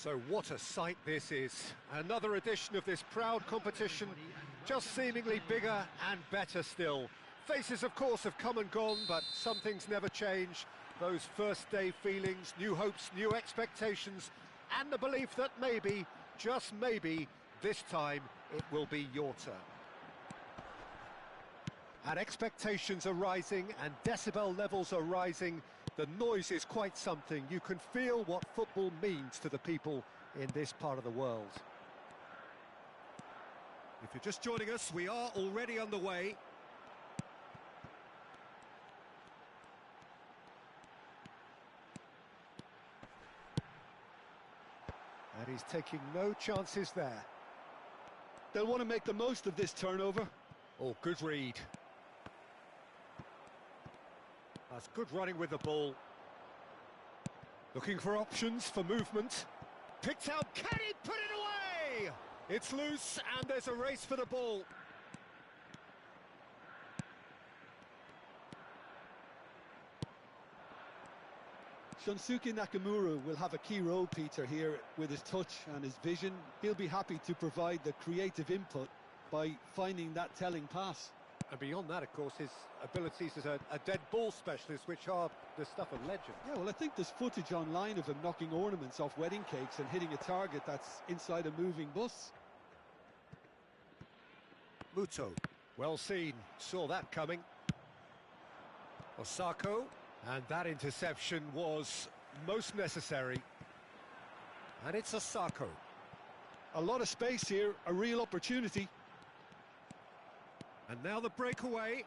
So what a sight this is. Another edition of this proud competition, just seemingly bigger and better still. Faces, of course, have come and gone, but some things never change. Those first day feelings, new hopes, new expectations, and the belief that maybe, just maybe, this time it will be your turn. And expectations are rising and decibel levels are rising. The noise is quite something. You can feel what football means to the people in this part of the world. If you're just joining us, we are already underway. And he's taking no chances there. They'll want to make the most of this turnover. Oh, good read. That's good running with the ball. Looking for options for movement. Picked out, can he put it away? It's loose and there's a race for the ball. Shunsuke Nakamura will have a key role, Peter, here with his touch and his vision. He'll be happy to provide the creative input by finding that telling pass. And beyond that, of course, his abilities as a dead ball specialist, which are the stuff of legend. Yeah, well, I think there's footage online of him knocking ornaments off wedding cakes and hitting a target that's inside a moving bus. Muto, well seen, saw that coming. Osako, and that interception was most necessary. And it's Osako. A lot of space here, a real opportunity. And now the breakaway.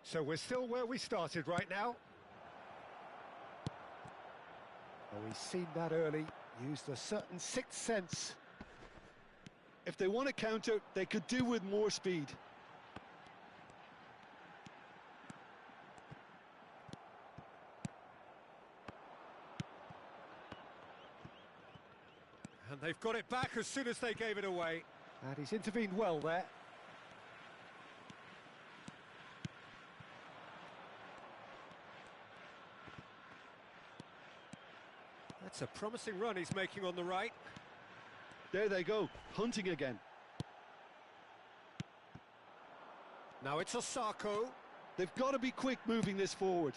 So we're still where we started right now. Oh, he's seen that early, used a certain sixth sense. If they want to counter, they could do with more speed. And they've got it back as soon as they gave it away. And he's intervened well there. That's a promising run he's making on the right. There they go, hunting again. Now it's Osako. They've got to be quick moving this forward.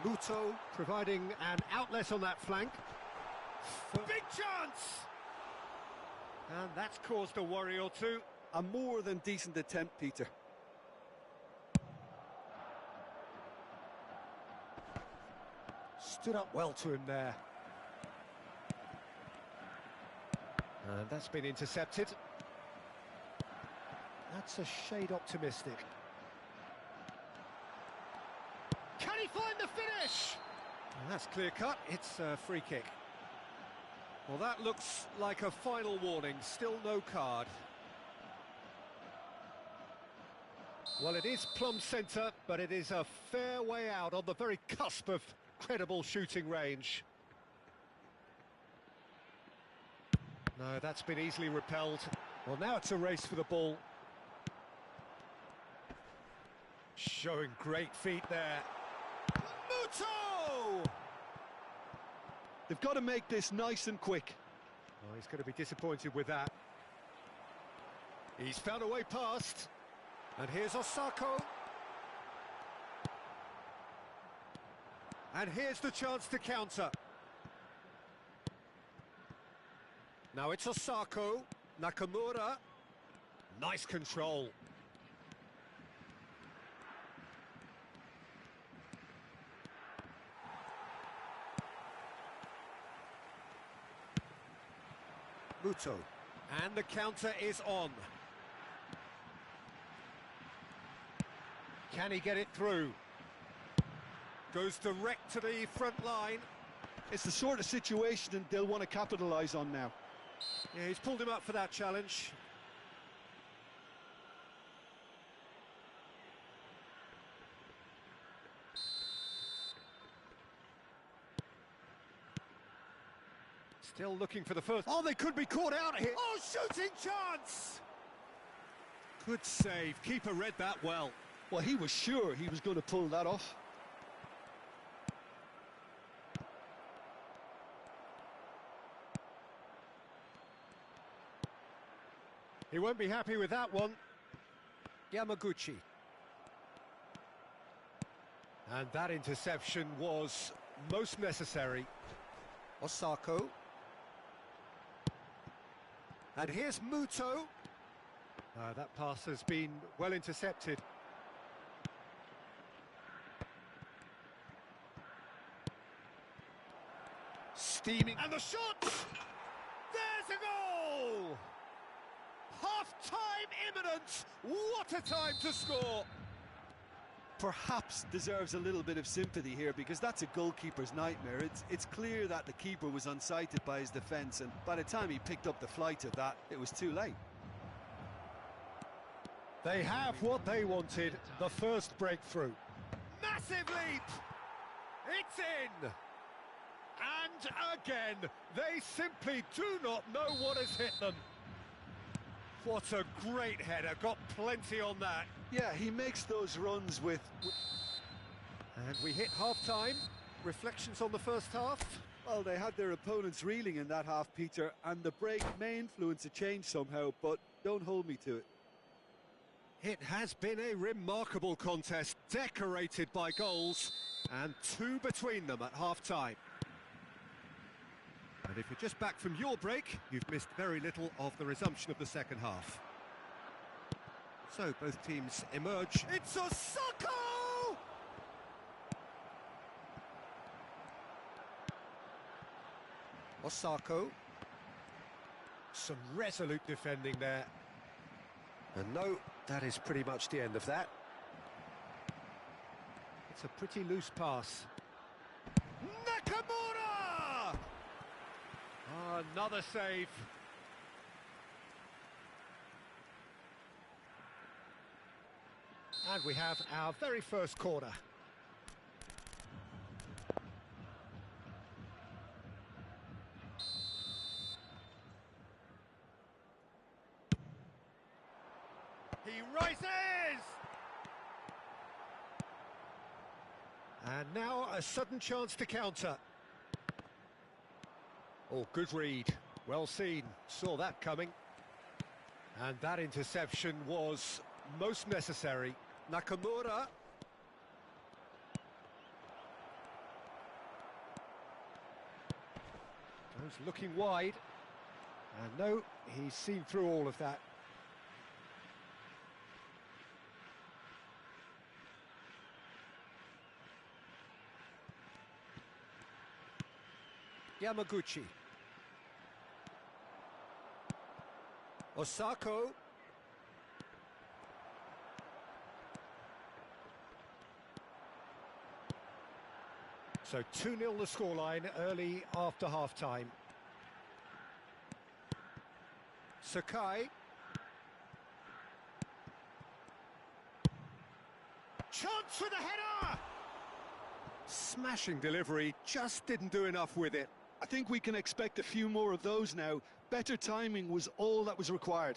Muto providing an outlet on that flank. Big chance! And that's caused a worry or two. A more than decent attempt, Peter. Stood up well to him there. And that's been intercepted. That's a shade optimistic. Can he find the finish? And that's clear cut, it's a free kick. Well, that looks like a final warning, still no card. Well, it is plumb centre, but it is a fair way out on the very cusp of credible shooting range. No, that's been easily repelled. Well, now it's a race for the ball. Showing great feet there. Muto! They've got to make this nice and quick. Oh, he's going to be disappointed with that. He's found a way past. And here's Osako. And here's the chance to counter. Now it's Osako. Nakamura. Nice control. Muto. And the counter is on. Can he get it through? Goes direct to the front line. It's the sort of situation that they'll want to capitalise on now. Yeah, he's pulled him up for that challenge. Still looking for the first. Oh, they could be caught out here. Oh, shooting chance! Good save. Keeper read that well. Well, he was sure he was going to pull that off. He won't be happy with that one. Yamaguchi. And that interception was most necessary. Osako. And here's Muto. That pass has been well intercepted. Steaming. And the shot! There's a goal! Half-time imminent! What a time to score! Perhaps deserves a little bit of sympathy here, because that's a goalkeeper's nightmare. It's clear that the keeper was unsighted by his defence, and by the time he picked up the flight of that, it was too late. They have what they wanted, the first breakthrough. Massive leap! It's in! And again, they simply do not know what has hit them. What a great header, got plenty on that. Yeah, he makes those runs with... And we hit half-time. Reflections on the first half? Well, they had their opponents reeling in that half, Peter, and the break may influence a change somehow, but don't hold me to it. It has been a remarkable contest, decorated by goals, and two between them at half-time. And if you're just back from your break, you've missed very little of the resumption of the second half. So both teams emerge. It's Osako! Osako. Some resolute defending there. And no, that is pretty much the end of that. It's a pretty loose pass. Nakamura! Another save. And we have our very first corner. He rises! And now a sudden chance to counter. Oh, good read. Well seen. Saw that coming. And that interception was most necessary. Nakamura. Goes looking wide. And no, he's seen through all of that. Yamaguchi. Osako. So 2-0 the scoreline early after half-time. Sakai. Chance for the header! Smashing delivery, just didn't do enough with it. I think we can expect a few more of those now. Better timing was all that was required.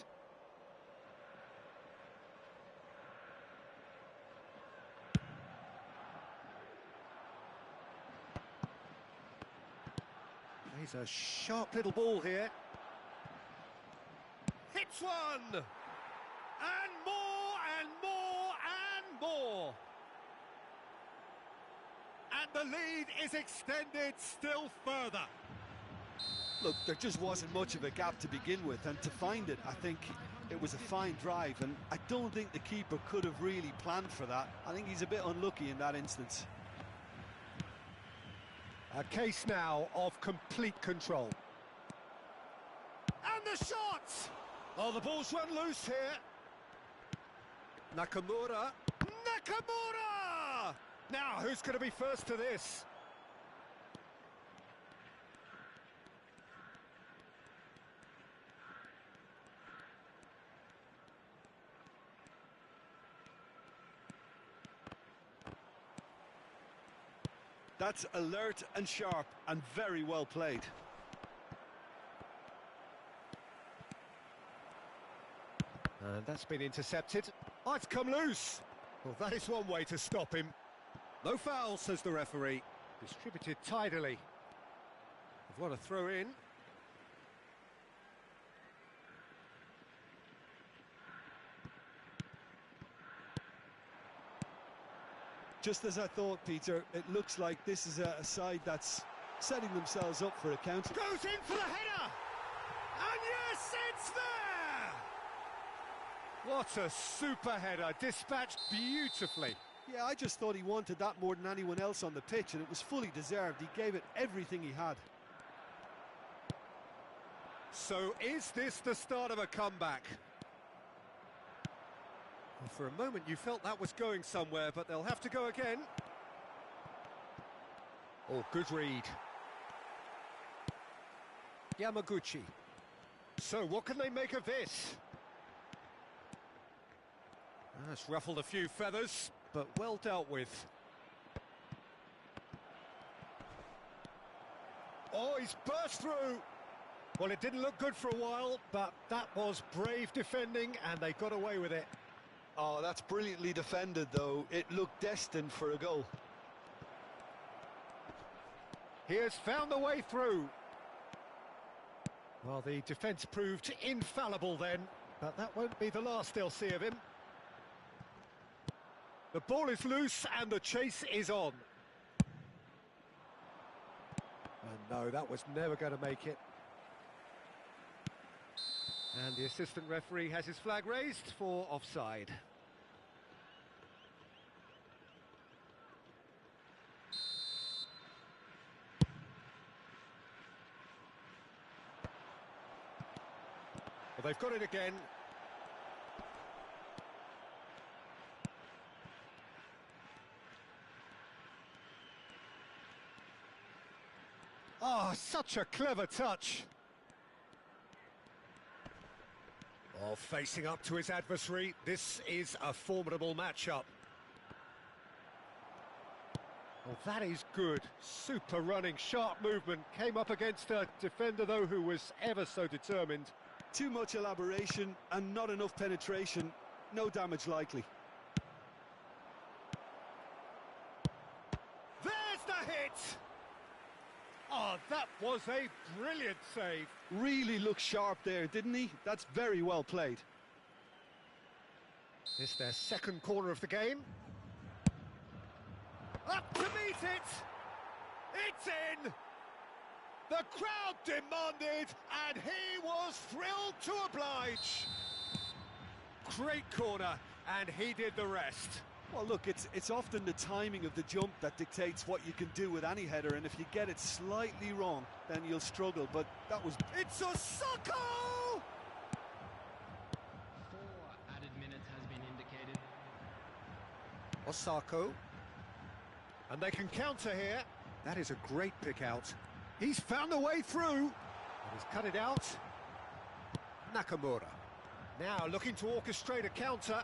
He's a sharp little ball here. Hits one! And more, and more, and more! And the lead is extended still further. Look, there just wasn't much of a gap to begin with, and to find it, I think it was a fine drive, and I don't think the keeper could have really planned for that. I think he's a bit unlucky in that instance. A case now of complete control. And the shot! Oh, the ball's run loose here. Nakamura. Nakamura! Now, who's going to be first to this? That's alert and sharp and very well played. And that's been intercepted. Oh, it's come loose. Well, that is one way to stop him. No foul, says the referee. Distributed tidily. What a throw in. Just as I thought, Peter, it looks like this is a side that's setting themselves up for a counter. Goes in for the header! And yes, it's there! What a super header, dispatched beautifully. Yeah, I just thought he wanted that more than anyone else on the pitch, and it was fully deserved. He gave it everything he had. So is this the start of a comeback? Well, for a moment you felt that was going somewhere, but they'll have to go again. Oh, good read. Yamaguchi. So what can they make of this? That's ruffled a few feathers, but well dealt with. Oh, he's burst through. Well, it didn't look good for a while, but that was brave defending, and they got away with it. Oh, that's brilliantly defended, though. It looked destined for a goal. He has found the way through. Well, the defence proved infallible then, but that won't be the last they'll see of him. The ball is loose and the chase is on. And no, that was never going to make it. And the assistant referee has his flag raised for offside. Well, they've got it again. Oh, such a clever touch. Oh, facing up to his adversary, this is a formidable matchup. Oh, that is good. Super running, sharp movement. Came up against a defender, though, who was ever so determined. Too much elaboration and not enough penetration. No damage likely. There's the hit! Oh, that was a brilliant save. Really looked sharp there, didn't he? That's very well played. It's their second corner of the game. Up to meet it! It's in! The crowd demanded, and he was thrilled to oblige. Great corner, and he did the rest. Well, look, it's often the timing of the jump that dictates what you can do with any header, and if you get it slightly wrong, then you'll struggle, but that was... It's Osako! 4 added minutes has been indicated. Osako. And they can counter here. That is a great pick out. He's found a way through. And he's cut it out. Nakamura. Now looking to orchestrate a counter.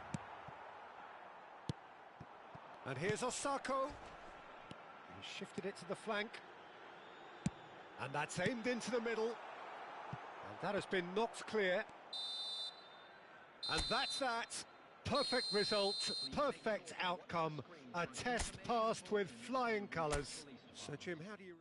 And here's Osako. He shifted it to the flank. And that's aimed into the middle. And that has been knocked clear. And that's that. Perfect result, perfect outcome. A test passed with flying colours. So, Jim, how do you...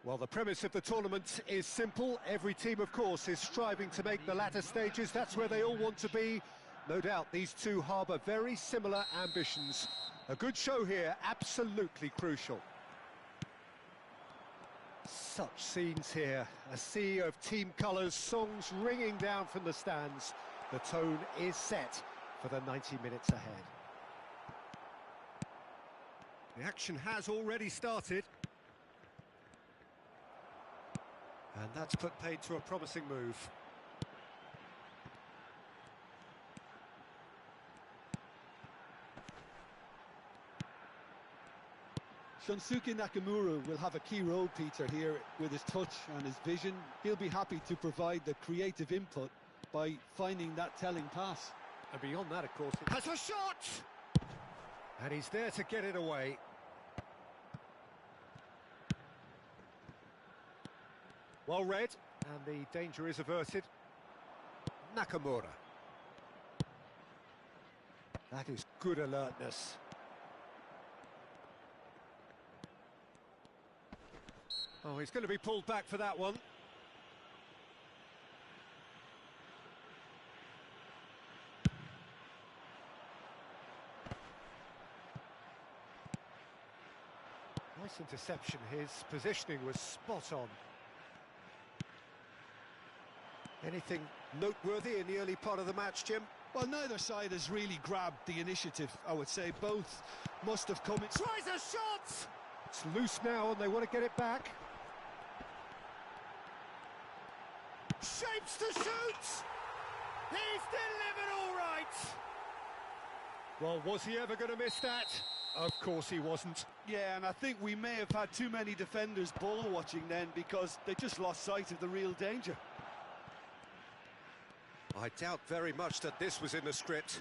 Well, the premise of the tournament is simple. Every team, of course, is striving to make the latter stages. That's where they all want to be. No doubt these two harbour very similar ambitions. A good show here, absolutely crucial. Such scenes here, a sea of team colours, songs ringing down from the stands. The tone is set for the 90 minutes ahead. The action has already started. And that's put paid to a promising move. Shunsuke Nakamura will have a key role, Peter, here with his touch and his vision. He'll be happy to provide the creative input by finding that telling pass. And beyond that, of course, it has a shot! And he's there to get it away. Well read, and the danger is averted. Nakamura. That is good alertness. Oh, he's going to be pulled back for that one. Nice interception. His positioning was spot on. Anything noteworthy in the early part of the match, Jim? Well, neither side has really grabbed the initiative, I would say. Both must have come in. Tries a shot! It's loose now and they want to get it back. Shapes to shoot! He's delivered all right! Well, was he ever going to miss that? Of course he wasn't. Yeah, and I think we may have had too many defenders ball watching then because they just lost sight of the real danger. I doubt very much that this was in the script.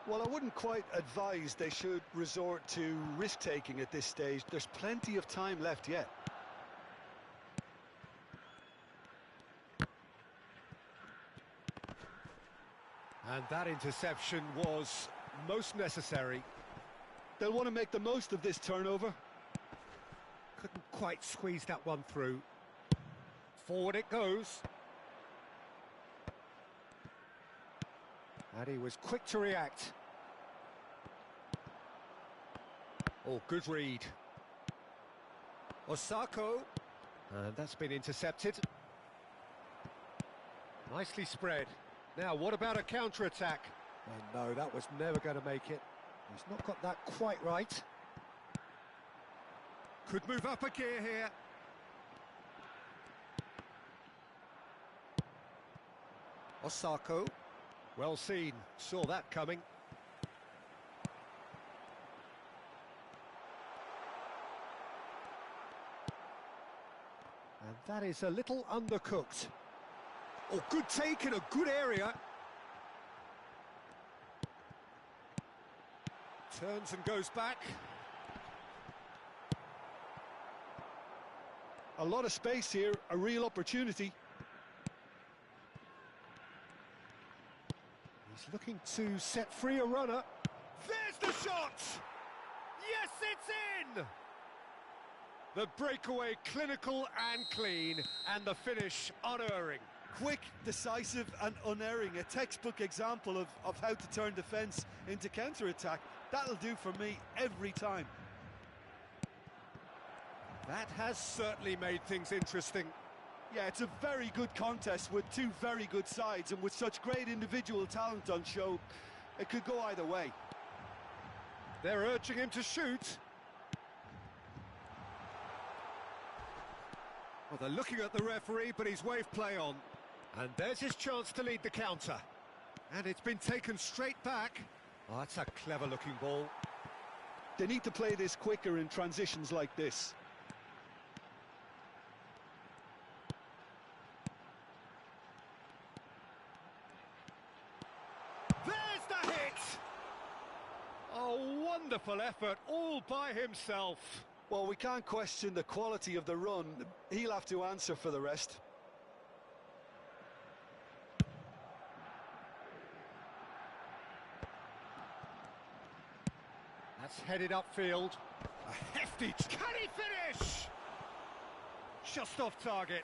Well, I wouldn't quite advise they should resort to risk-taking at this stage. There's plenty of time left yet. And that interception was most necessary. They'll want to make the most of this turnover. Couldn't quite squeeze that one through. Forward it goes. And he was quick to react. Oh, good read. Osako. And that's been intercepted. Nicely spread. Now, what about a counter-attack? Oh, no, that was never going to make it. He's not got that quite right. Could move up a gear here. Osako. Well seen. Saw that coming. And that is a little undercooked. Oh, good take in a good area. Turns and goes back. A lot of space here, a real opportunity. He's looking to set free a runner. There's the shot! Yes, it's in! The breakaway clinical and clean, and the finish unerring. Quick, decisive and unerring. A textbook example of how to turn defence into counter-attack. That'll do for me every time. That has certainly made things interesting. Yeah, it's a very good contest with two very good sides, and with such great individual talent on show, it could go either way. They're urging him to shoot. Well, they're looking at the referee, but he's waved play on. And there's his chance to lead the counter. And it's been taken straight back. Oh, that's a clever-looking ball. They need to play this quicker in transitions like this. There's the hit! Oh, wonderful effort, all by himself. Well, we can't question the quality of the run. He'll have to answer for the rest. That's headed upfield. A hefty... Can he finish? Just off target.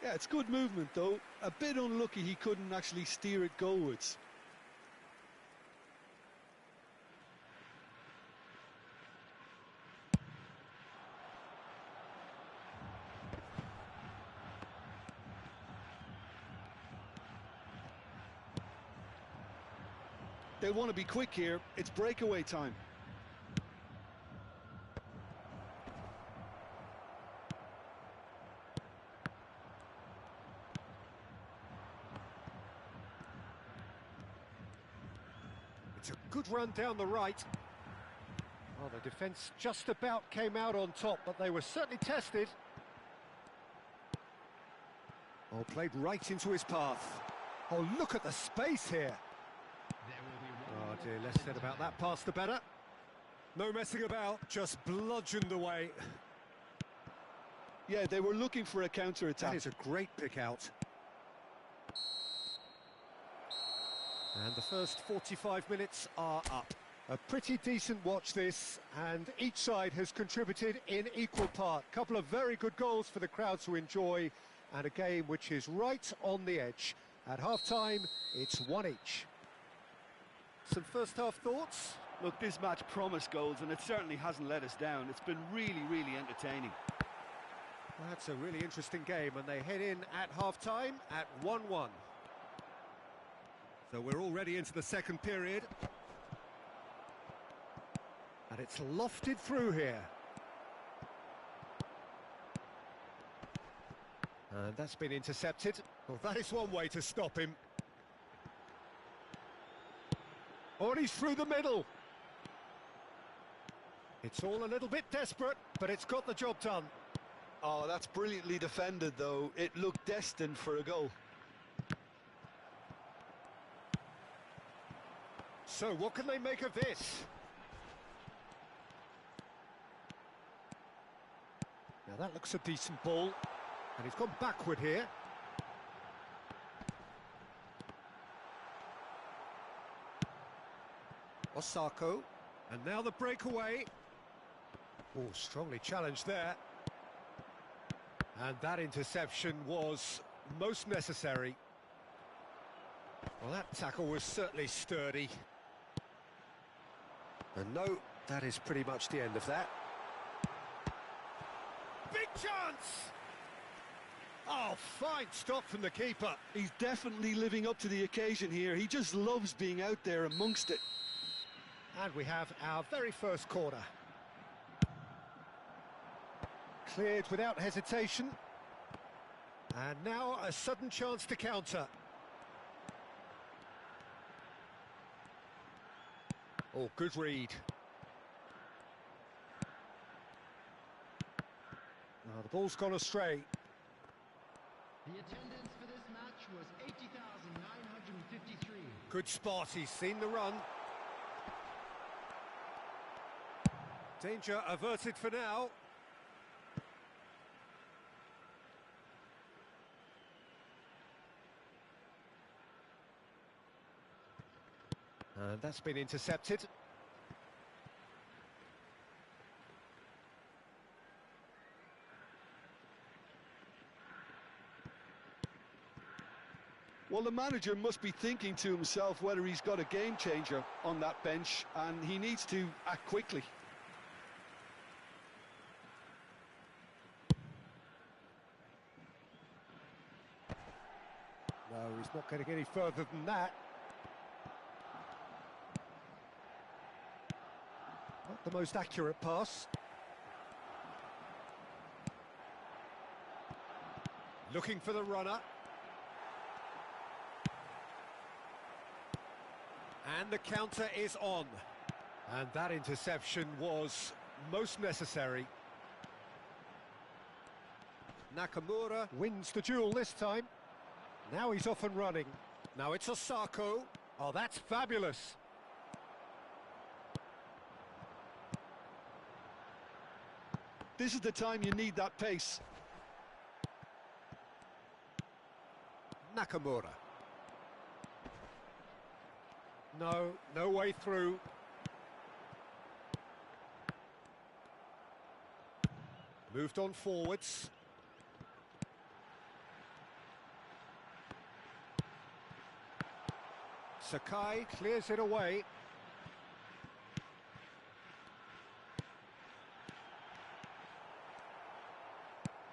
Yeah, it's good movement, though. A bit unlucky he couldn't actually steer it goalwards. They want to be quick here. It's breakaway time. It's a good run down the right. Well, the defence just about came out on top, but they were certainly tested. Oh, played right into his path. Oh, look at the space here. Oh dear, less said about that pass the better. No messing about, just bludgeoned away. Yeah, they were looking for a counter-attack. That is a great pick out. And the first 45 minutes are up. A pretty decent watch this, and each side has contributed in equal part. Couple of very good goals for the crowd to enjoy, and a game which is right on the edge. At half-time, it's one each. Some first-half thoughts? Look, this match promised goals, and it certainly hasn't let us down. It's been really, really entertaining. That's a really interesting game, and they head in at half-time at 1-1. So we're already into the second period. And it's lofted through here. And that's been intercepted. Well, that is one way to stop him. Oh, and he's through the middle. It's all a little bit desperate, but it's got the job done. Oh, that's brilliantly defended, though. It looked destined for a goal. So, what can they make of this? Now, that looks a decent ball. And he's gone backward here. Osako. And now the breakaway. Oh, strongly challenged there. And that interception was most necessary. Well, that tackle was certainly sturdy. And no, that is pretty much the end of that. Big chance! Oh, fine stop from the keeper. He's definitely living up to the occasion here. He just loves being out there amongst it. And we have our very first corner. Cleared without hesitation. And now a sudden chance to counter. Oh, good read. Now the ball's gone astray. The attendance for this match was 80,953. Good spot, he's seen the run. Danger averted for now. And that's been intercepted. Well, the manager must be thinking to himself whether he's got a game changer on that bench, and he needs to act quickly. No, he's not getting any further than that. Not the most accurate pass. Looking for the runner. And the counter is on. And that interception was most necessary. Nakamura wins the duel this time. Now he's off and running. Now it's Osako. Oh, that's fabulous. This is the time you need that pace. Nakamura. No way through. Moved on forwards. Sakai clears it away.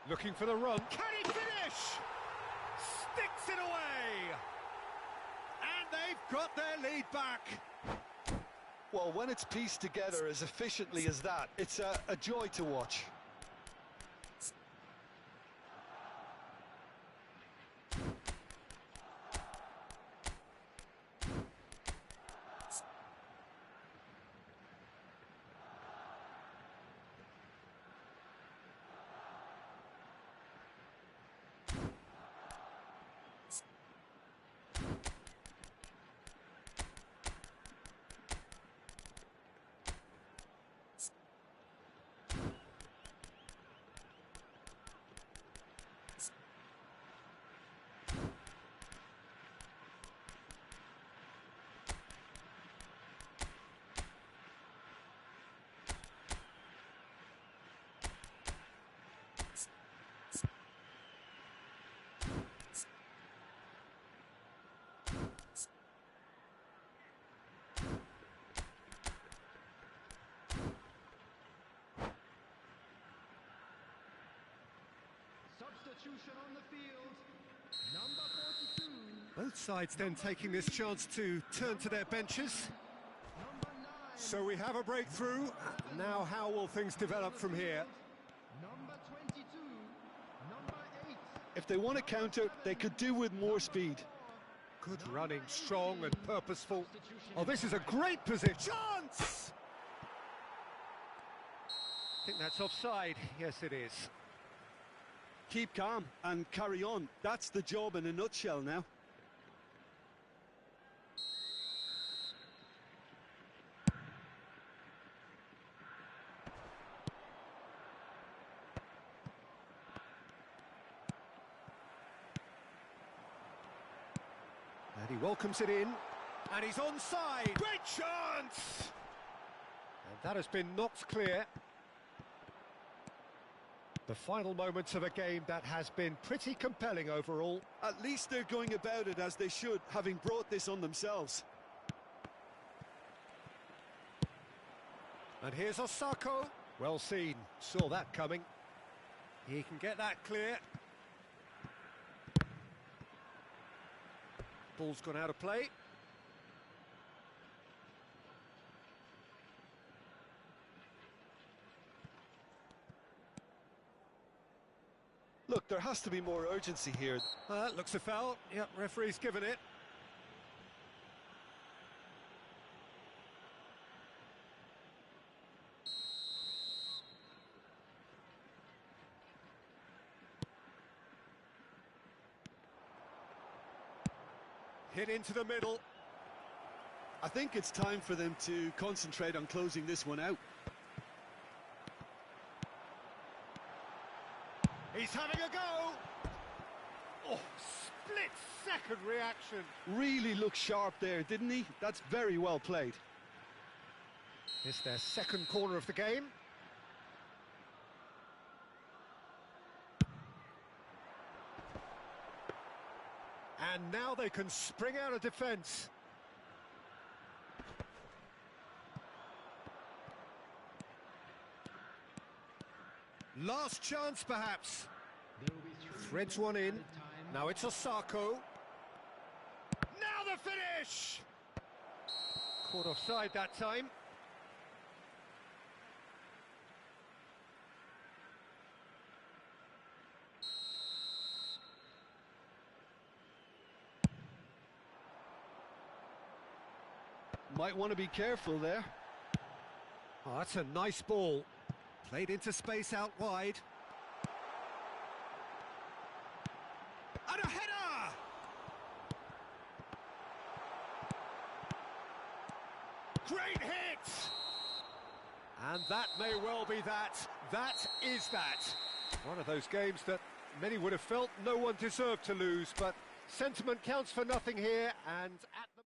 Looking for the run. Can he finish? Sticks it away! And they've got their lead back. Well, when it's pieced together as efficiently as that, it's a joy to watch. Substitution on the field. Number 42. Both sides then taking this chance to turn to their benches. Number 9. So we have a breakthrough. Now how will things develop from here? Number 22. Number 8. If they want to counter, they could do with more speed. Good running, strong and purposeful. Oh, this is a great position. Chance! I think that's offside. Yes, it is. Keep calm and carry on. That's the job in a nutshell now. And he welcomes it in. And he's onside. Great chance! And that has been knocked clear. The final moments of a game that has been pretty compelling overall. At least they're going about it as they should, having brought this on themselves. And here's Osako. Well seen. Saw that coming. He can get that clear. Ball's gone out of play. Look, there has to be more urgency here. Looks a foul. Yep, referee's given it. Hit into the middle. I think it's time for them to concentrate on closing this one out. He's having a go! Oh, split-second reaction. Really looked sharp there, didn't he? That's very well played. It's their second corner of the game. And now they can spring out of defence. Last chance, perhaps. Threads one in. Now it's Osako. Now the finish! Caught offside that time. Might want to be careful there. Oh, that's a nice ball. Played into space out wide. And a header! Great hit! And that may well be that. That is that. One of those games that many would have felt no one deserved to lose, but sentiment counts for nothing here, and at the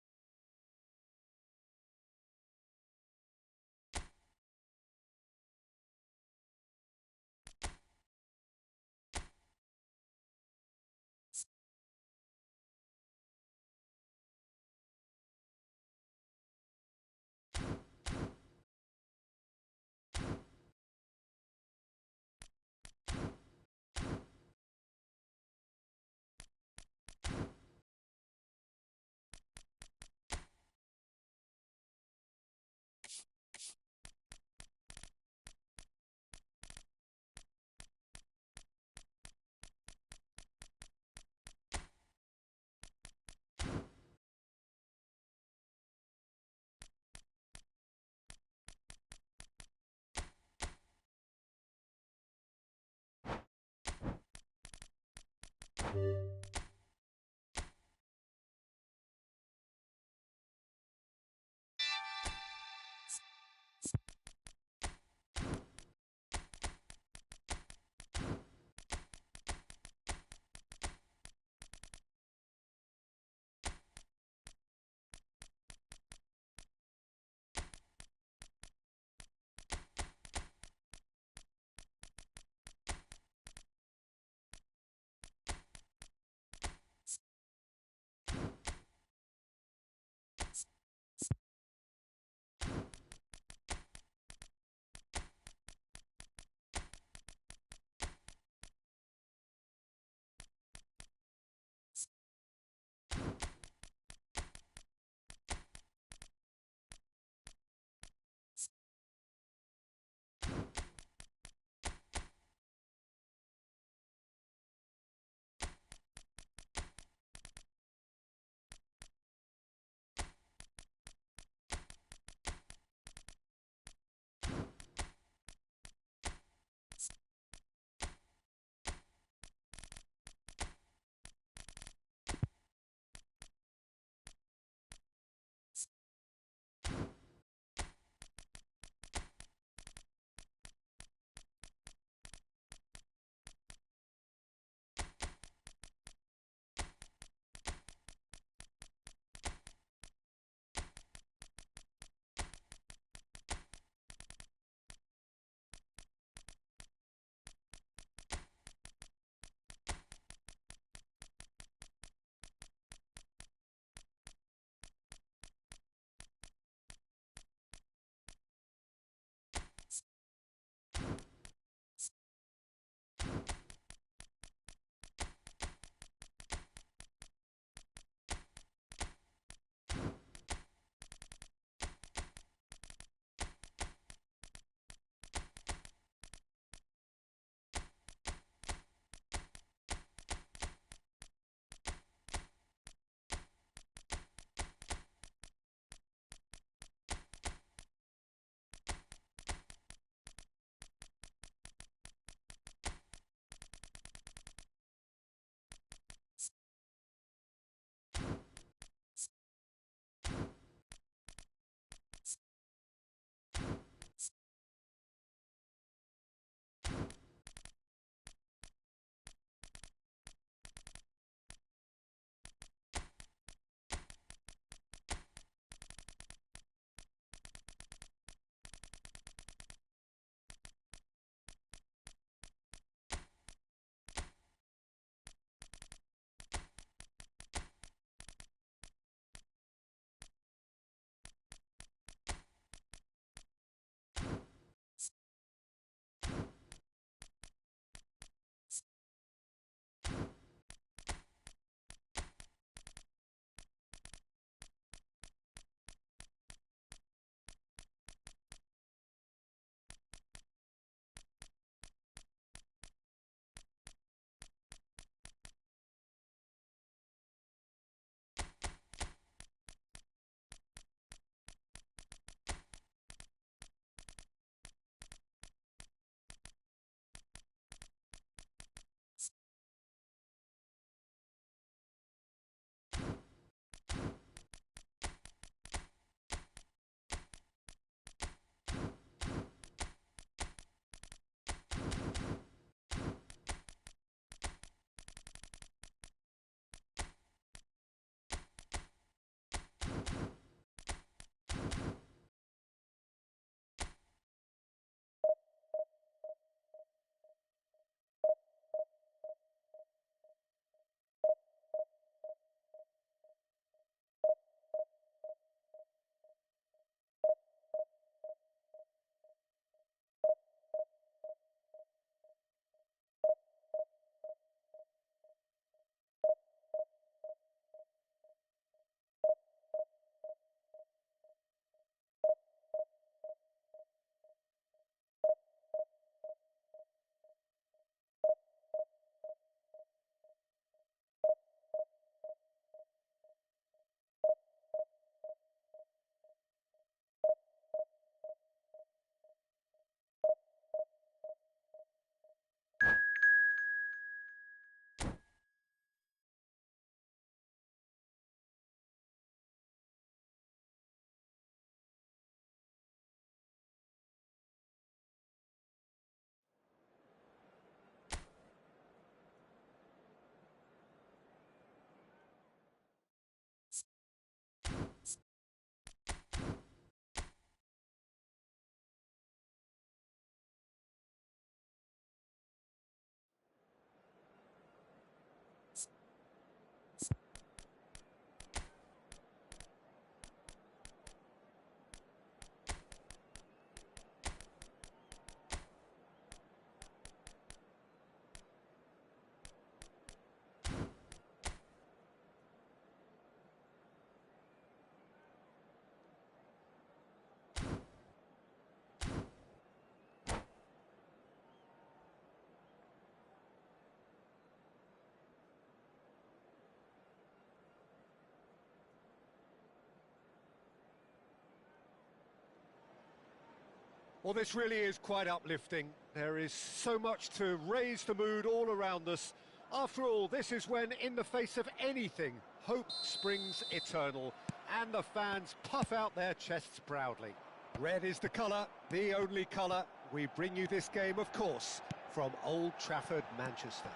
Well, this really is quite uplifting. There is so much to raise the mood all around us. After all, this is when, in the face of anything, hope springs eternal, and the fans puff out their chests proudly. Red is the colour, the only colour. We bring you this game, of course, from Old Trafford, Manchester.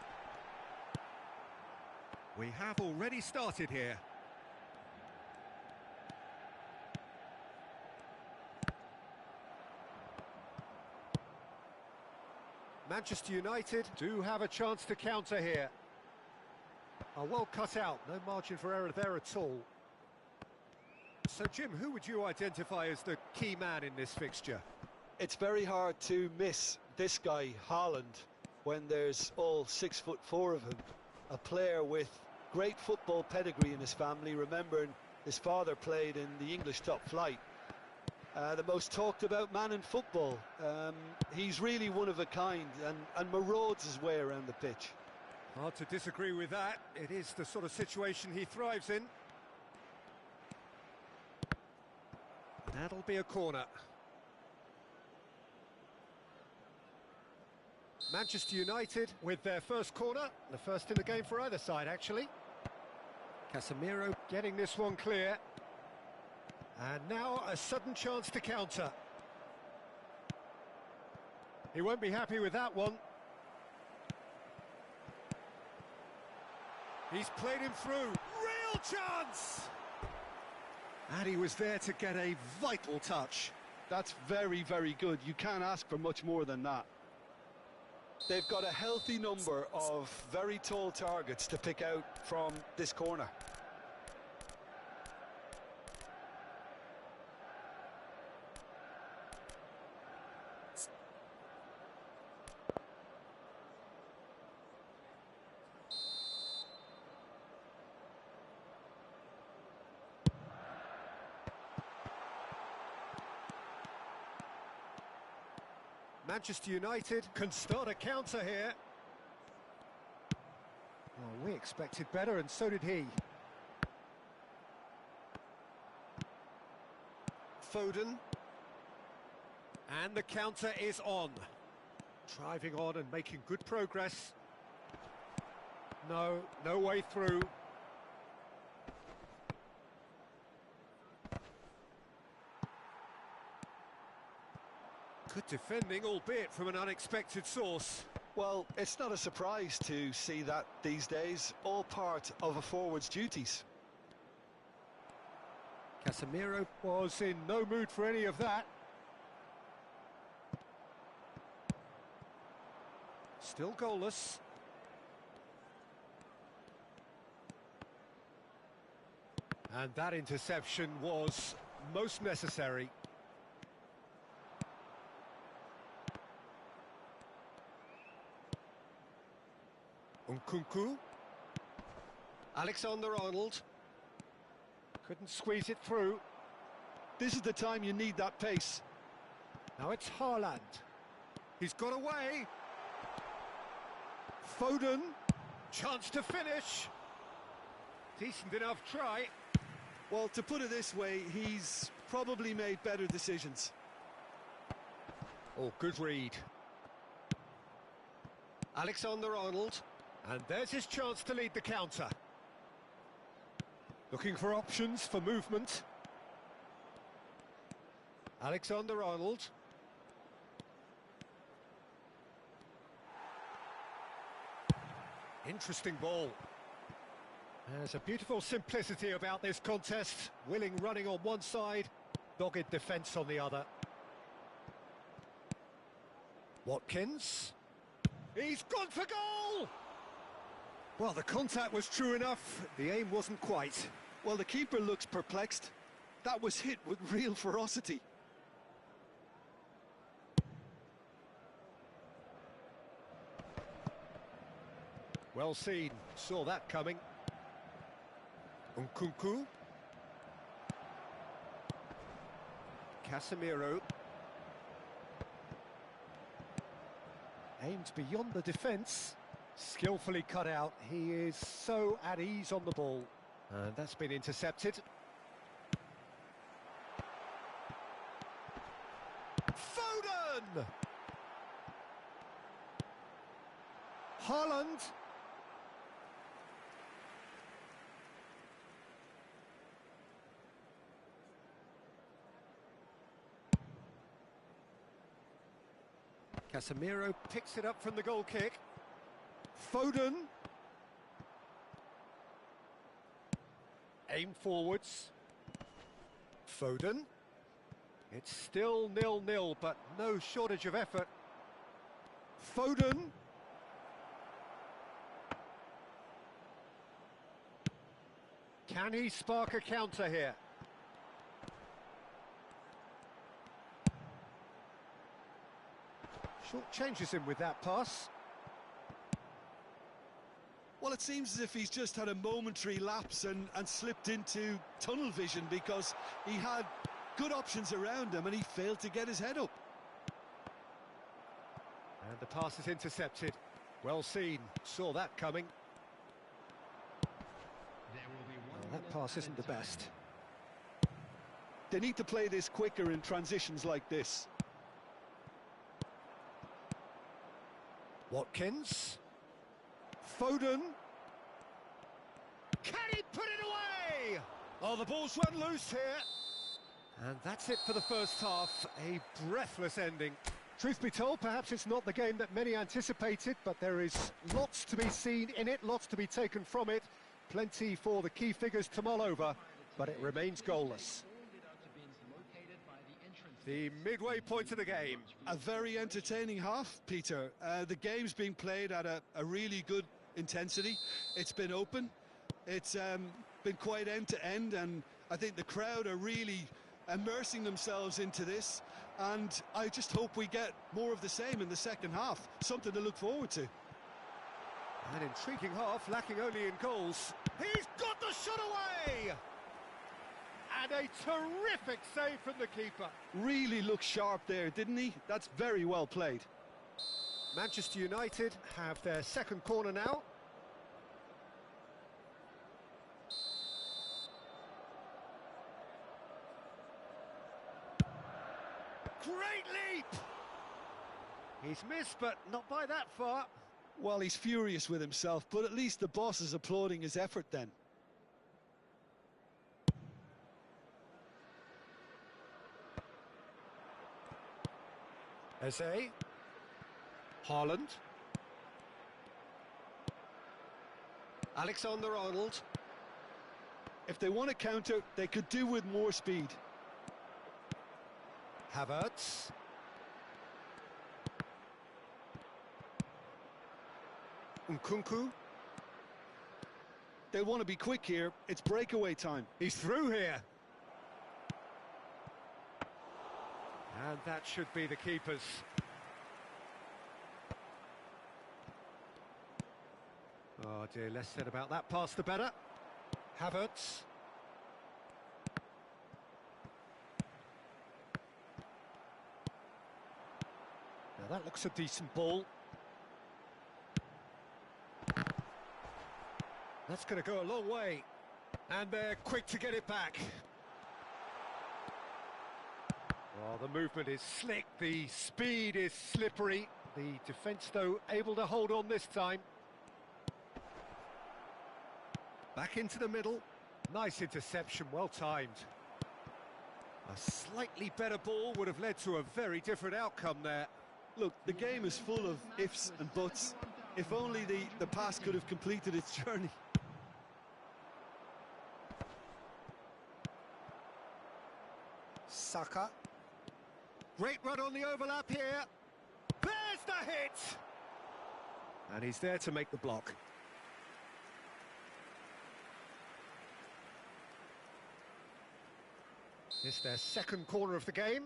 We have already started here. Manchester United do have a chance to counter here. Oh, well cut out, no margin for error there at all. So, Jim, who would you identify as the key man in this fixture? It's very hard to miss this guy, Haaland, when there's all 6'4" of him. A player with great football pedigree in his family, remembering his father played in the English top flight. The most talked about man in football. He's really one of a kind and marauds his way around the pitch. Hard to disagree with that. It is the sort of situation he thrives in. That'll be a corner. Manchester United with their first corner, the first in the game for either side, actually. Casemiro getting this one clear. And now a sudden chance to counter. He won't be happy with that one. He's played him through. Real chance! And he was there to get a vital touch. That's very, very good. You can't ask for much more than that. They've got a healthy number of very tall targets to pick out from this corner. Manchester United can start a counter here. Well, we expected better, and so did he. Foden. And the counter is on. Driving on and making good progress. No way through. Good defending, albeit from an unexpected source. Well, it's not a surprise to see that these days, all part of a forward's duties. Casemiro was in no mood for any of that. Still goalless. And that interception was most necessary. Nkunku. Alexander-Arnold. Couldn't squeeze it through. This is the time you need that pace. Now it's Haaland. He's got away. Foden. Chance to finish. Decent enough try. Well, to put it this way, he's probably made better decisions. Oh, good read. Alexander-Arnold. And there's his chance to lead the counter. Looking for options for movement. Alexander-Arnold. Interesting ball. There's a beautiful simplicity about this contest. Willing running on one side, dogged defence on the other. Watkins. He's gone for goal! Well, the contact was true enough, the aim wasn't quite. Well, the keeper looks perplexed. That was hit with real ferocity. Well seen, saw that coming. Nkunku. Casemiro. Aimed beyond the defence. Skillfully cut out. He is so at ease on the ball. And that's been intercepted. Foden! on. Haaland. Casemiro picks it up from the goal kick. Foden. Aim forwards. Foden. It's still 0-0, but no shortage of effort. Foden. Can he spark a counter here? Short changes him with that pass. Well, it seems as if he's just had a momentary lapse and slipped into tunnel vision, because he had good options around him and he failed to get his head up. And the pass is intercepted. Well seen, saw that coming. Well, that pass isn't the best. They need to play this quicker in transitions like this. Watkins. Foden. Can he put it away? Oh, the ball's run loose here. And that's it for the first half. A breathless ending. Truth be told, perhaps it's not the game that many anticipated, but there is lots to be seen in it, lots to be taken from it. Plenty for the key figures to mull over, but it remains goalless. The midway point of the game. A very entertaining half, Peter. The game's being played at a really good intensity. It's been open. It's been quite end-to-end, and I think the crowd are really immersing themselves into this, and I just hope we get more of the same in the second half. Something to look forward to. An intriguing half, lacking only in goals. He's got the shot away! And a terrific save from the keeper. Really looked sharp there, didn't he? That's very well played. Manchester United have their second corner now. Great leap! He's missed, but not by that far. Well, he's furious with himself, but at least the boss is applauding his effort then. Eze. Haaland. Alexander-Arnold. If they want to counter, they could do with more speed. Havertz. Nkunku. They'll want to be quick here. It's breakaway time. He's through here. And that should be the keeper's. Oh dear, less said about that pass the better. Havertz. Now that looks a decent ball. That's going to go a long way. And they're quick to get it back. Oh, the movement is slick, the speed is slippery. The defence, though, able to hold on this time. Back into the middle. Nice interception, well timed. A slightly better ball would have led to a very different outcome there. Look, the game is full of ifs and buts. If only the pass could have completed its journey. Saka. Great run on the overlap here. There's the hit! And he's there to make the block. It's their second corner of the game.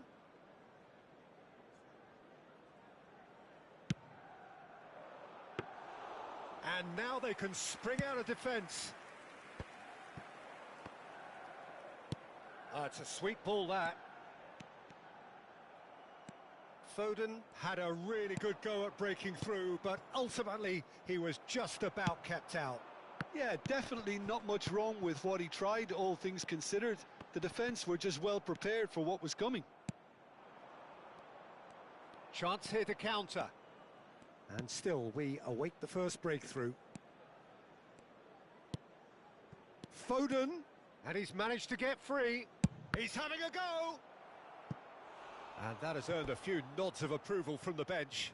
And now they can spring out of defence. Oh, it's a sweet ball, that. Foden had a really good go at breaking through, but ultimately he was just about kept out. Yeah, definitely not much wrong with what he tried, all things considered. The defence were just well prepared for what was coming. Chance here to counter. And still, we await the first breakthrough. Foden, and he's managed to get free. He's having a go! And that has earned a few nods of approval from the bench.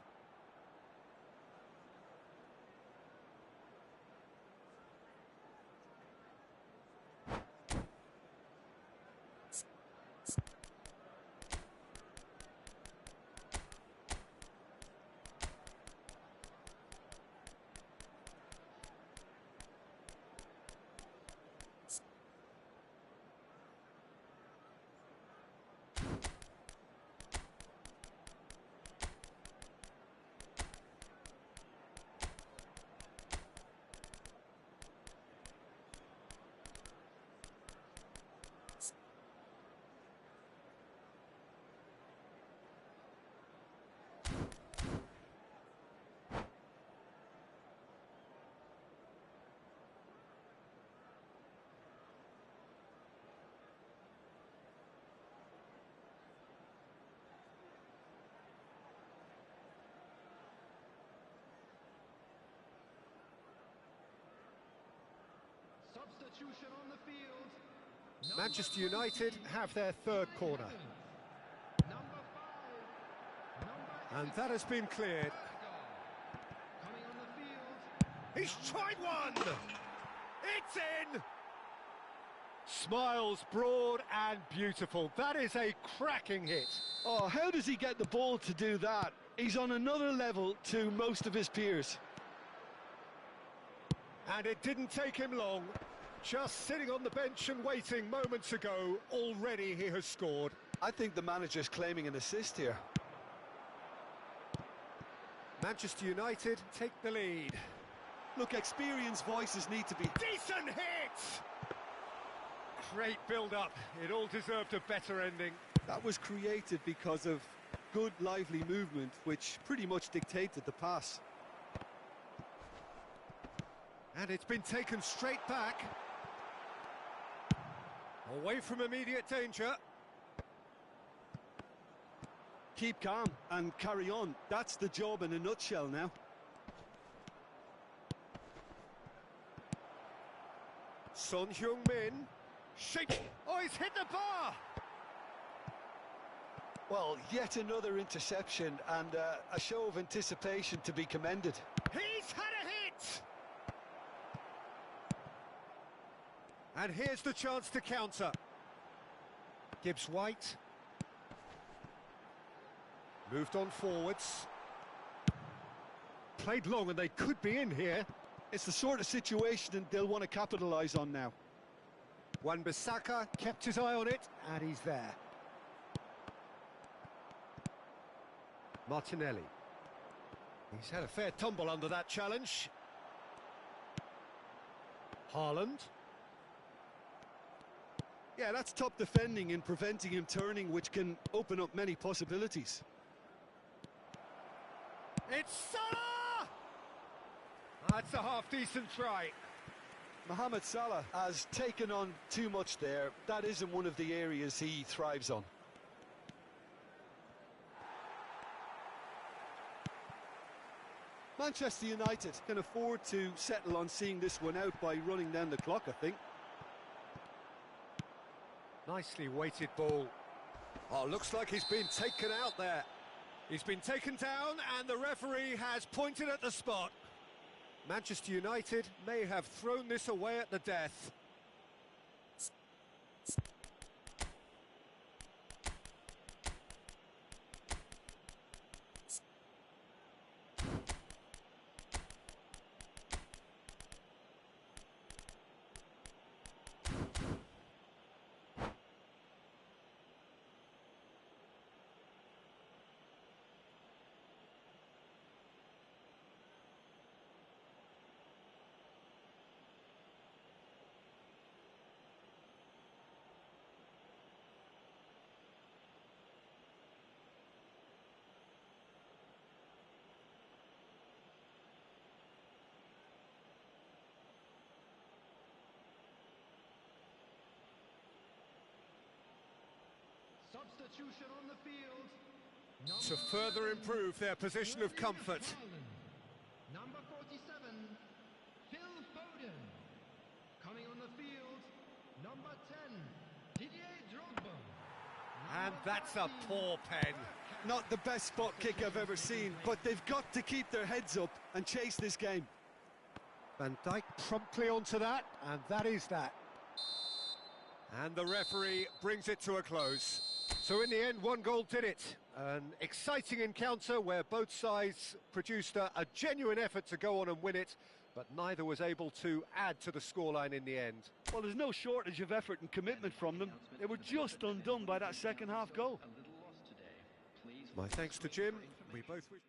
Substitution on the field. Manchester United have their third corner. Number 5. And that has been cleared. Coming on the field. He's tried one! It's in! Smiles broad and beautiful. That is a cracking hit. Oh, how does he get the ball to do that? He's on another level to most of his peers. And it didn't take him long. Just sitting on the bench and waiting moments ago, already he has scored. I think the manager's claiming an assist here. Manchester United take the lead. Look, experienced voices need to be... Decent hit! Great build-up. It all deserved a better ending. That was created because of good, lively movement, which pretty much dictated the pass. And it's been taken straight back. Away from immediate danger. Keep calm and carry on. That's the job in a nutshell now. Son Heung-min. Shake. Oh, he's hit the bar! Well, yet another interception and a show of anticipation to be commended. He's had a hit! And here's the chance to counter. Gibbs-White. Moved on forwards. Played long and they could be in here. It's the sort of situation they'll want to capitalise on now. Wan-Bissaka kept his eye on it, and he's there. Martinelli. He's had a fair tumble under that challenge. Haaland. Yeah, that's top defending and preventing him turning, which can open up many possibilities. It's Salah! That's a half-decent try. Mohamed Salah has taken on too much there. That isn't one of the areas he thrives on. Manchester United can afford to settle on seeing this one out by running down the clock, I think. Nicely weighted ball. Oh, looks like he's been taken out there. He's been taken down and the referee has pointed at the spot. Manchester United may have thrown this away at the death. Substitution on the field. to further improve their position of comfort. Number 47, Phil Foden. Coming on the field, number 10, Didier Drogba. And that's a poor pen. Not the best spot kick I've ever seen, but they've got to keep their heads up and chase this game. Van Dijk promptly onto that, and that is that. And the referee brings it to a close. So in the end, one goal did it. An exciting encounter where both sides produced a genuine effort to go on and win it, but neither was able to add to the scoreline in the end. Well, there's no shortage of effort and commitment from them. They were just undone by that second half goal. My thanks to Jim. We both wish...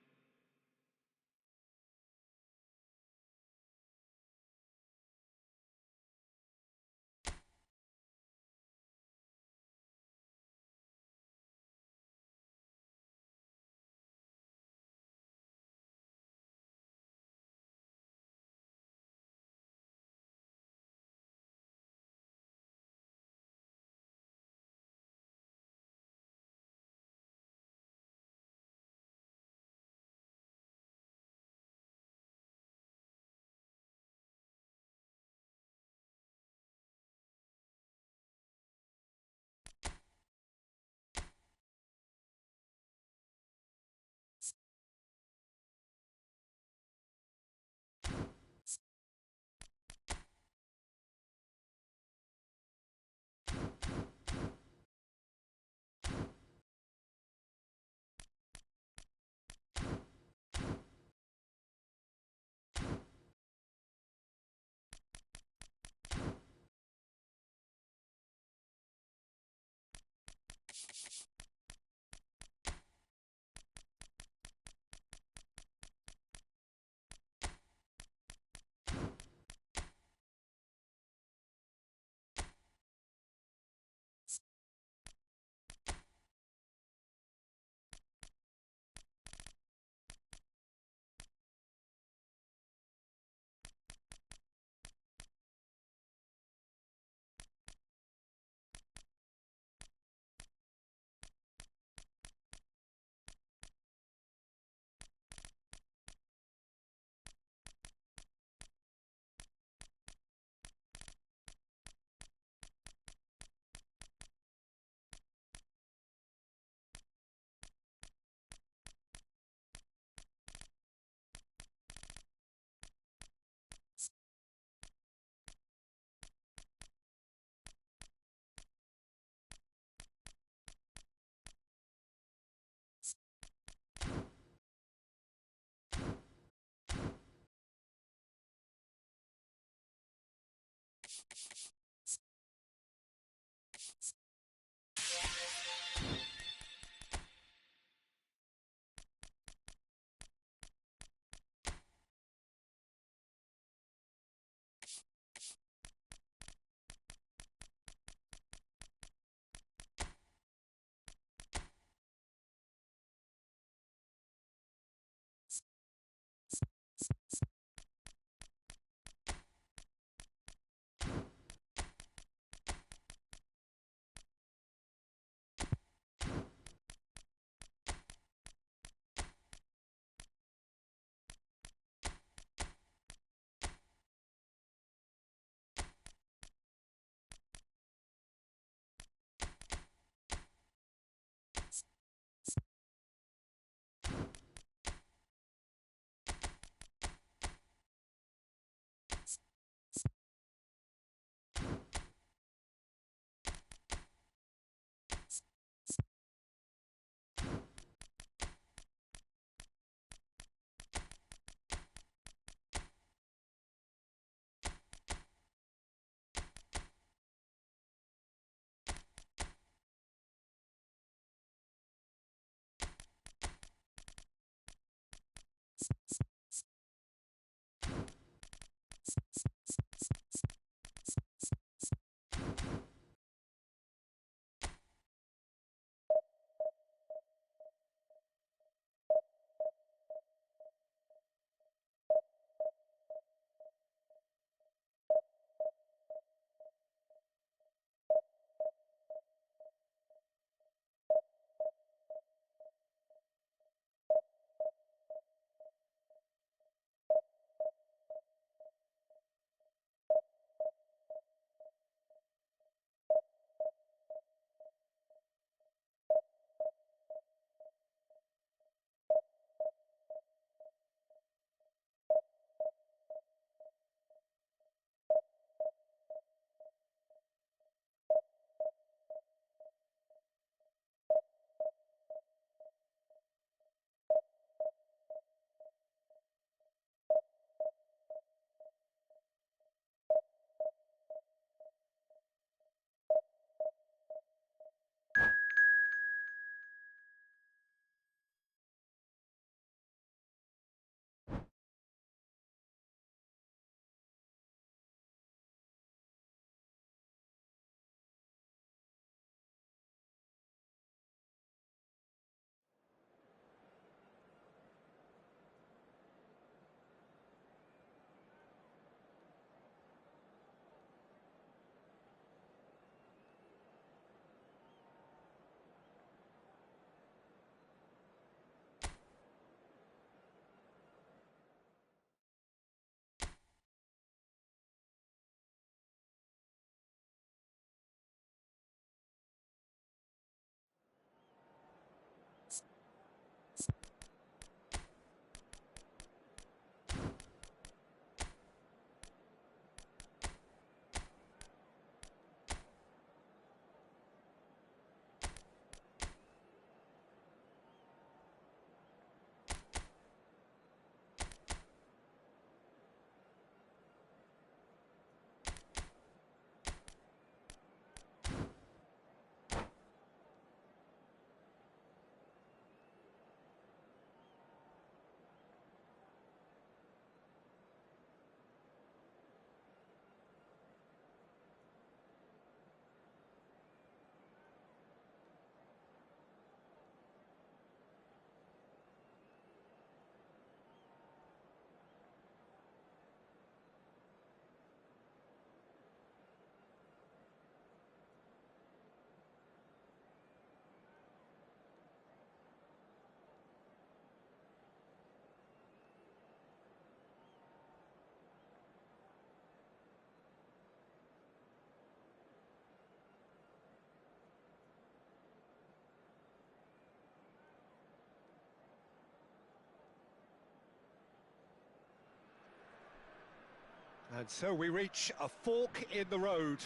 And so we reach a fork in the road.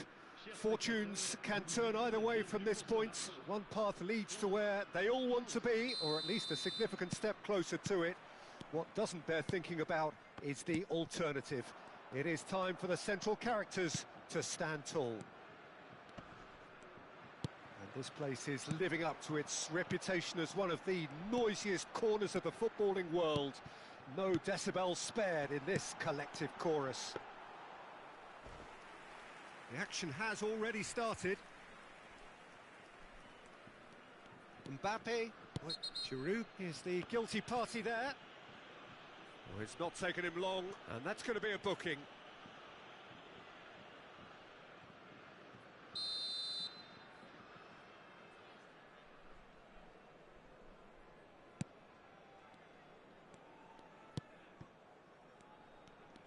Fortunes can turn either way from this point. One path leads to where they all want to be, or at least a significant step closer to it. What doesn't bear thinking about is the alternative. It is time for the central characters to stand tall. And this place is living up to its reputation as one of the noisiest corners of the footballing world. No decibels spared in this collective chorus. The action has already started. Mbappe, Giroud is the guilty party there. Oh, it's not taken him long, and that's going to be a booking.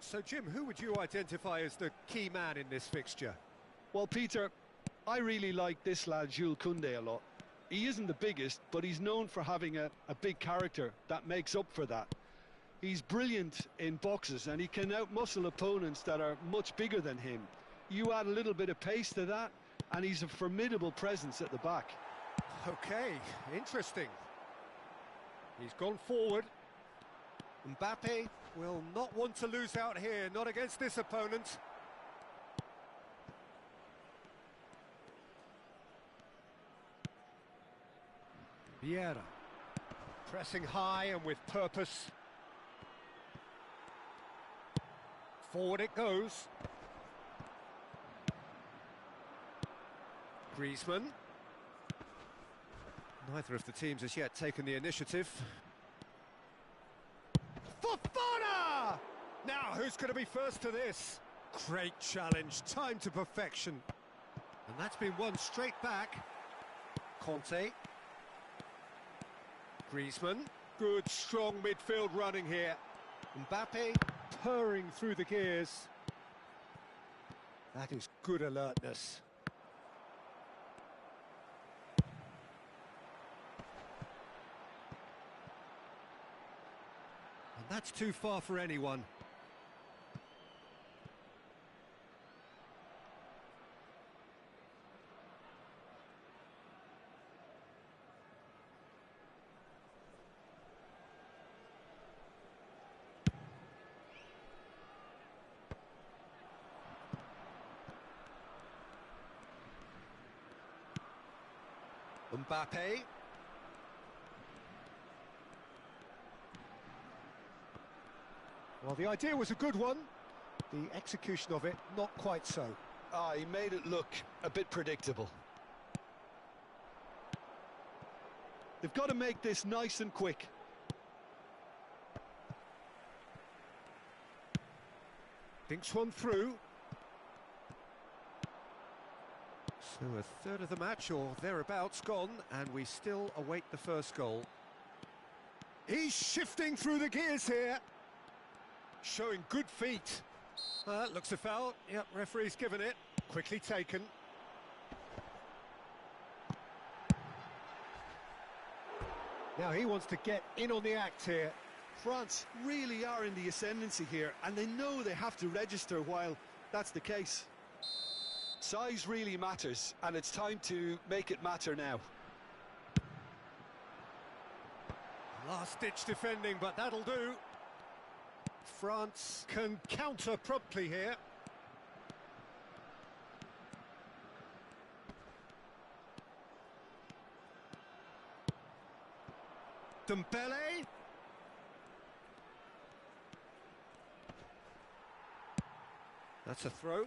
So, Jim, who would you identify as the key man in this fixture? Well, Peter, I really like this lad, Jules Koundé, a lot. He isn't the biggest, but he's known for having a big character that makes up for that. He's brilliant in boxes, and he can outmuscle opponents that are much bigger than him. You add a little bit of pace to that, and he's a formidable presence at the back. Okay, interesting. He's gone forward. Mbappe will not want to lose out here, not against this opponent. Vieira, pressing high and with purpose. Forward it goes. Griezmann. Neither of the teams has yet taken the initiative. Fofana! Now, who's going to be first to this? Great challenge, time to perfection. And that's been won straight back. Conte. Griezmann. Good, strong midfield running here. Mbappe purring through the gears. That is good alertness. And that's too far for anyone. Mbappe. Well, the idea was a good one. The execution of it, not quite so. He made it look a bit predictable. They've got to make this nice and quick. Thinks one through. So a third of the match or thereabouts gone, and we still await the first goal. He's shifting through the gears here. Showing good feet. Looks a foul. Yep, referee's given it. Quickly taken. Now he wants to get in on the act here. France really are in the ascendancy here, and they know they have to register while that's the case. Size really matters, and it's time to make it matter now. Last-ditch defending, but that'll do. France can counter promptly here. Dembele. That's a throw.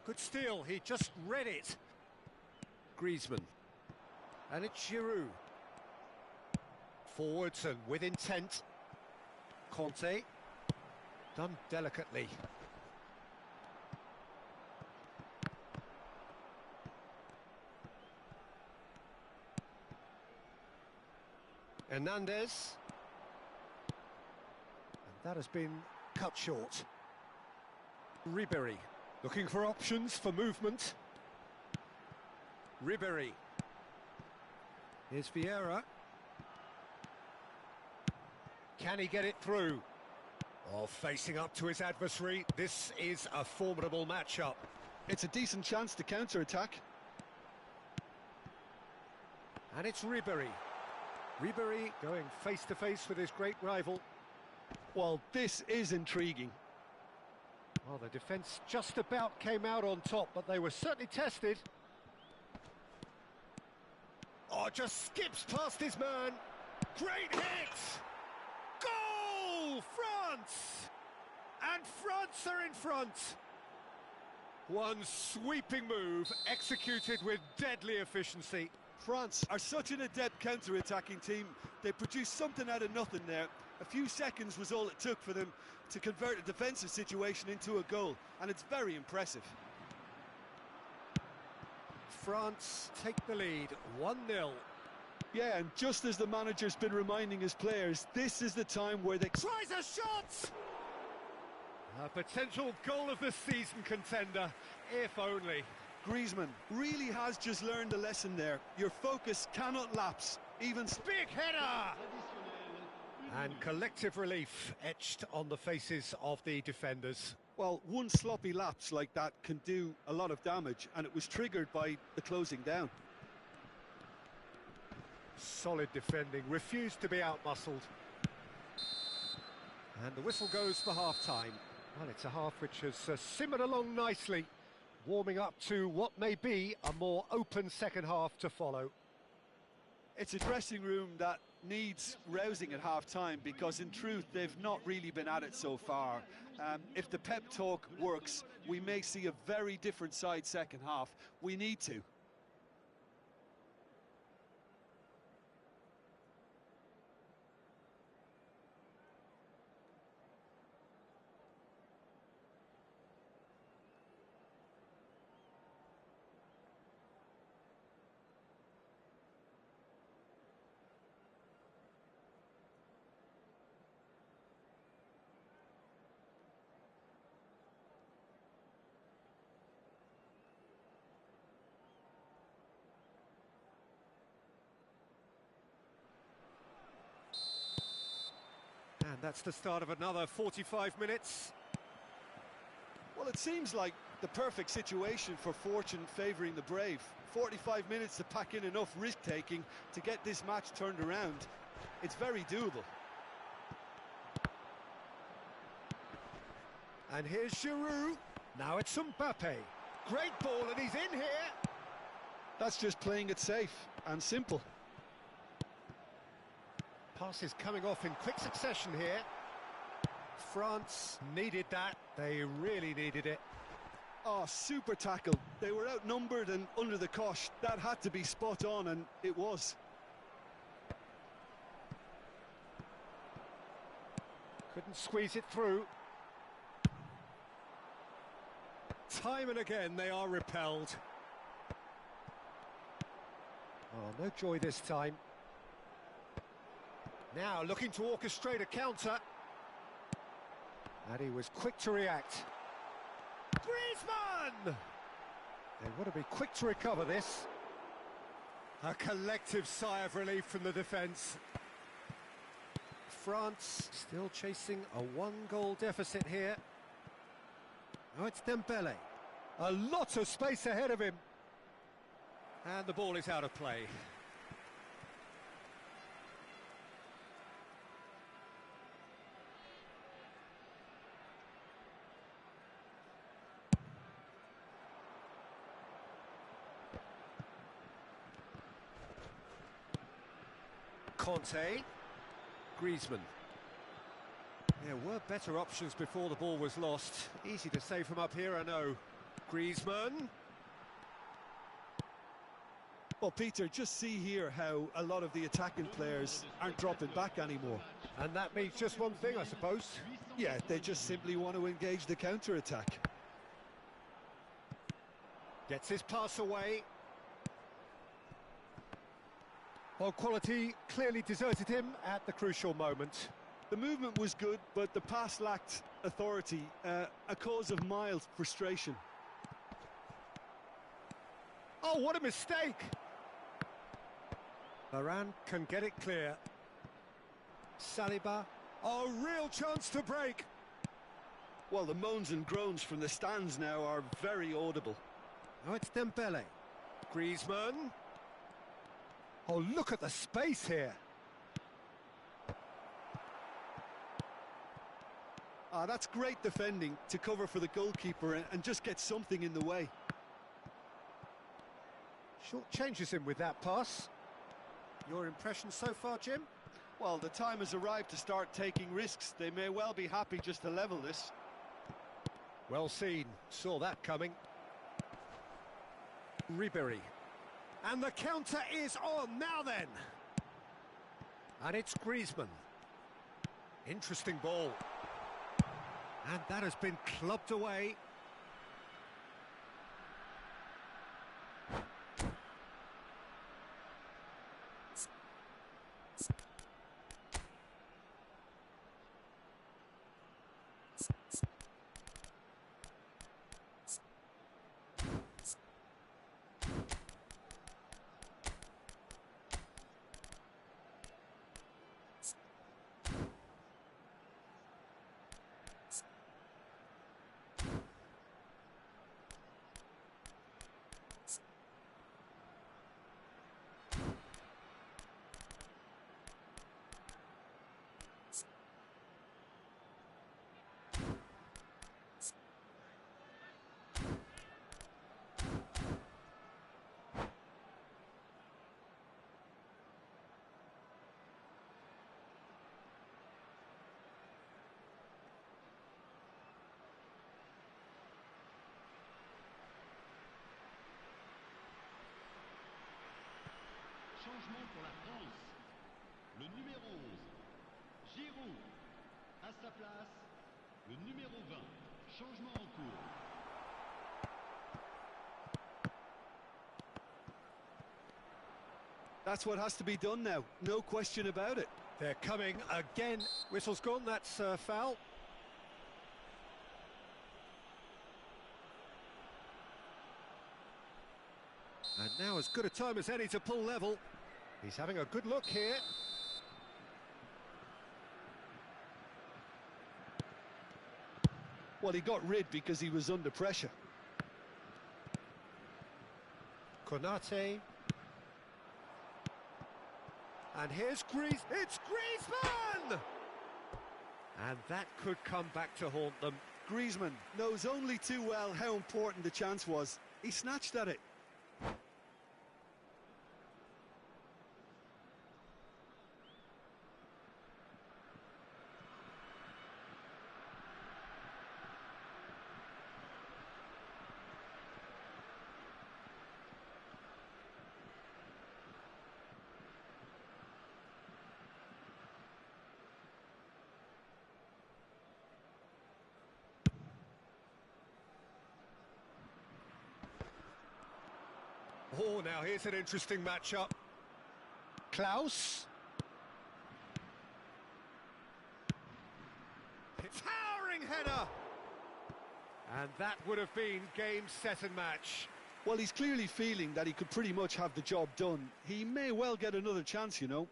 Good steal, he just read it. Griezmann. And it's Giroud. Forwards and with intent. Conte. Done delicately. Hernandez. And that has been cut short. Ribéry. Looking for options for movement. Ribéry. Here's Vieira. Can he get it through? Oh, facing up to his adversary, this is a formidable matchup. It's a decent chance to counter-attack. And it's Ribéry. Ribéry going face-to-face with his great rival. Well, this is intriguing. Well, the defence just about came out on top, but they were certainly tested. Oh, just skips past his man. Great hit! Goal! France! And France are in front. One sweeping move, executed with deadly efficiency. France are such an adept counter-attacking team. They produced something out of nothing there. A few seconds was all it took for them to convert a defensive situation into a goal, and it's very impressive. France take the lead, 1-0. Yeah, and just as the manager's been reminding his players, this is the time where they... Tries a shot! A potential goal of the season contender, if only. Griezmann really has just learned a lesson there. Your focus cannot lapse, even... Big header! And collective relief etched on the faces of the defenders. Well, one sloppy lapse like that can do a lot of damage, and it was triggered by the closing down. Solid defending, refused to be outmuscled. And the whistle goes for half-time. Well, it's a half which has simmered along nicely, warming up to what may be a more open second half to follow. It's a dressing room that needs rousing at half-time, because in truth they've not really been at it so far. If the pep talk works, we may see a very different side second half. We need to. And that's the start of another 45 minutes. Well, it seems like the perfect situation for fortune favouring the brave. 45 minutes to pack in enough risk-taking to get this match turned around. It's very doable. And here's Giroud. Now it's Mbappe. Great ball, and he's in here. That's just playing it safe and simple. Passes coming off in quick succession here. France needed that. They really needed it. Oh, super tackle. They were outnumbered and under the cosh. That had to be spot on, and it was. Couldn't squeeze it through. Time and again they are repelled. Oh, no joy this time. Now looking to orchestrate a counter. And he was quick to react. Griezmann! They want to be quick to recover this. A collective sigh of relief from the defence. France still chasing a one-goal deficit here. Oh, it's Dembele. A lot of space ahead of him. And the ball is out of play. Conte, Griezmann. There were better options before the ball was lost. Easy to say from up here, I know. Griezmann. Well, Peter, just see here how a lot of the attacking players aren't dropping back anymore. And that means just one thing, I suppose. Yeah, they just simply want to engage the counter-attack. Gets his pass away. Well, quality clearly deserted him at the crucial moment. The movement was good, but the pass lacked authority, a cause of mild frustration. Oh, what a mistake! Varane can get it clear. Saliba A real chance to break. Well, the moans and groans from the stands now are very audible. Now it's Dembele. Griezmann. Oh, look at the space here. Ah, that's great defending to cover for the goalkeeper and just get something in the way. Short changes him with that pass. Your impression so far, Jim? Well, the time has arrived to start taking risks. They may well be happy just to level this. Well seen. Saw that coming. Ribery. And the counter is on. Now then. And it's Griezmann. Interesting ball. And that has been clubbed away. Changement pour la France. Le numéro 11, Giroud. À sa place, le numéro 20. Changement en cours. That's what has to be done now, no question about it. They're coming again. Whistle's gone, that's foul. And now as good a time as any to pull level. He's having a good look here. Well, he got rid because he was under pressure. Konate. And here's it's Griezmann! And that could come back to haunt them. Griezmann knows only too well how important the chance was. He snatched at it. Oh, now here's an interesting matchup. Klaus. Towering header! And that would have been game, set and match. Well, he's clearly feeling that he could pretty much have the job done. He may well get another chance, you know.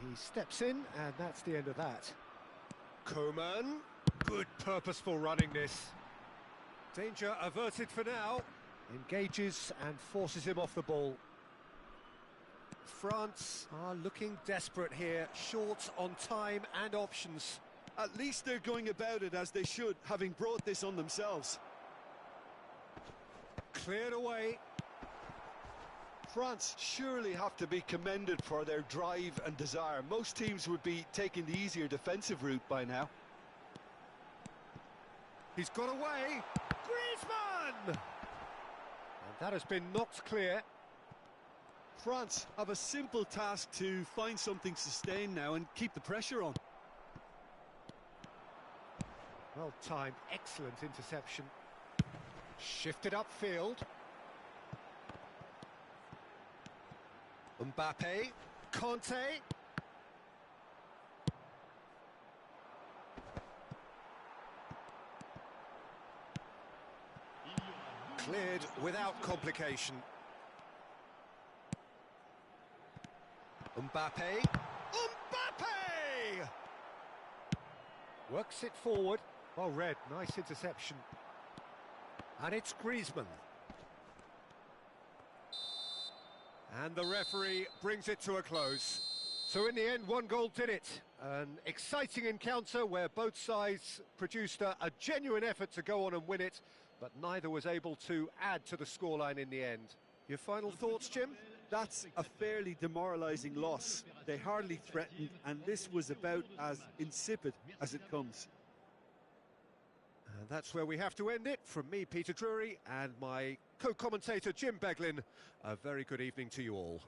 He steps in, and that's the end of that. Coman, good purposeful running this. Danger averted for now. Engages and forces him off the ball. France are looking desperate here, short on time and options. At least they're going about it as they should, having brought this on themselves. Cleared away. France surely have to be commended for their drive and desire. Most teams would be taking the easier defensive route by now. He's got away. Griezmann! And that has been knocked clear. France have a simple task to find something sustained now and keep the pressure on. Well timed, excellent interception. Shifted upfield. Mbappe. Conte. Cleared without complication. Mbappe. Mbappe! Works it forward. Well read, nice interception. And it's Griezmann. And the referee brings it to a close. So in the end, one goal did it. An exciting encounter where both sides produced a genuine effort to go on and win it, but neither was able to add to the scoreline in the end. Your final thoughts, Jim? That's a fairly demoralising loss. They hardly threatened, and this was about as insipid as it comes. And that's where we have to end it. From me, Peter Drury, and my co-commentator, Jim Beglin, a very good evening to you all.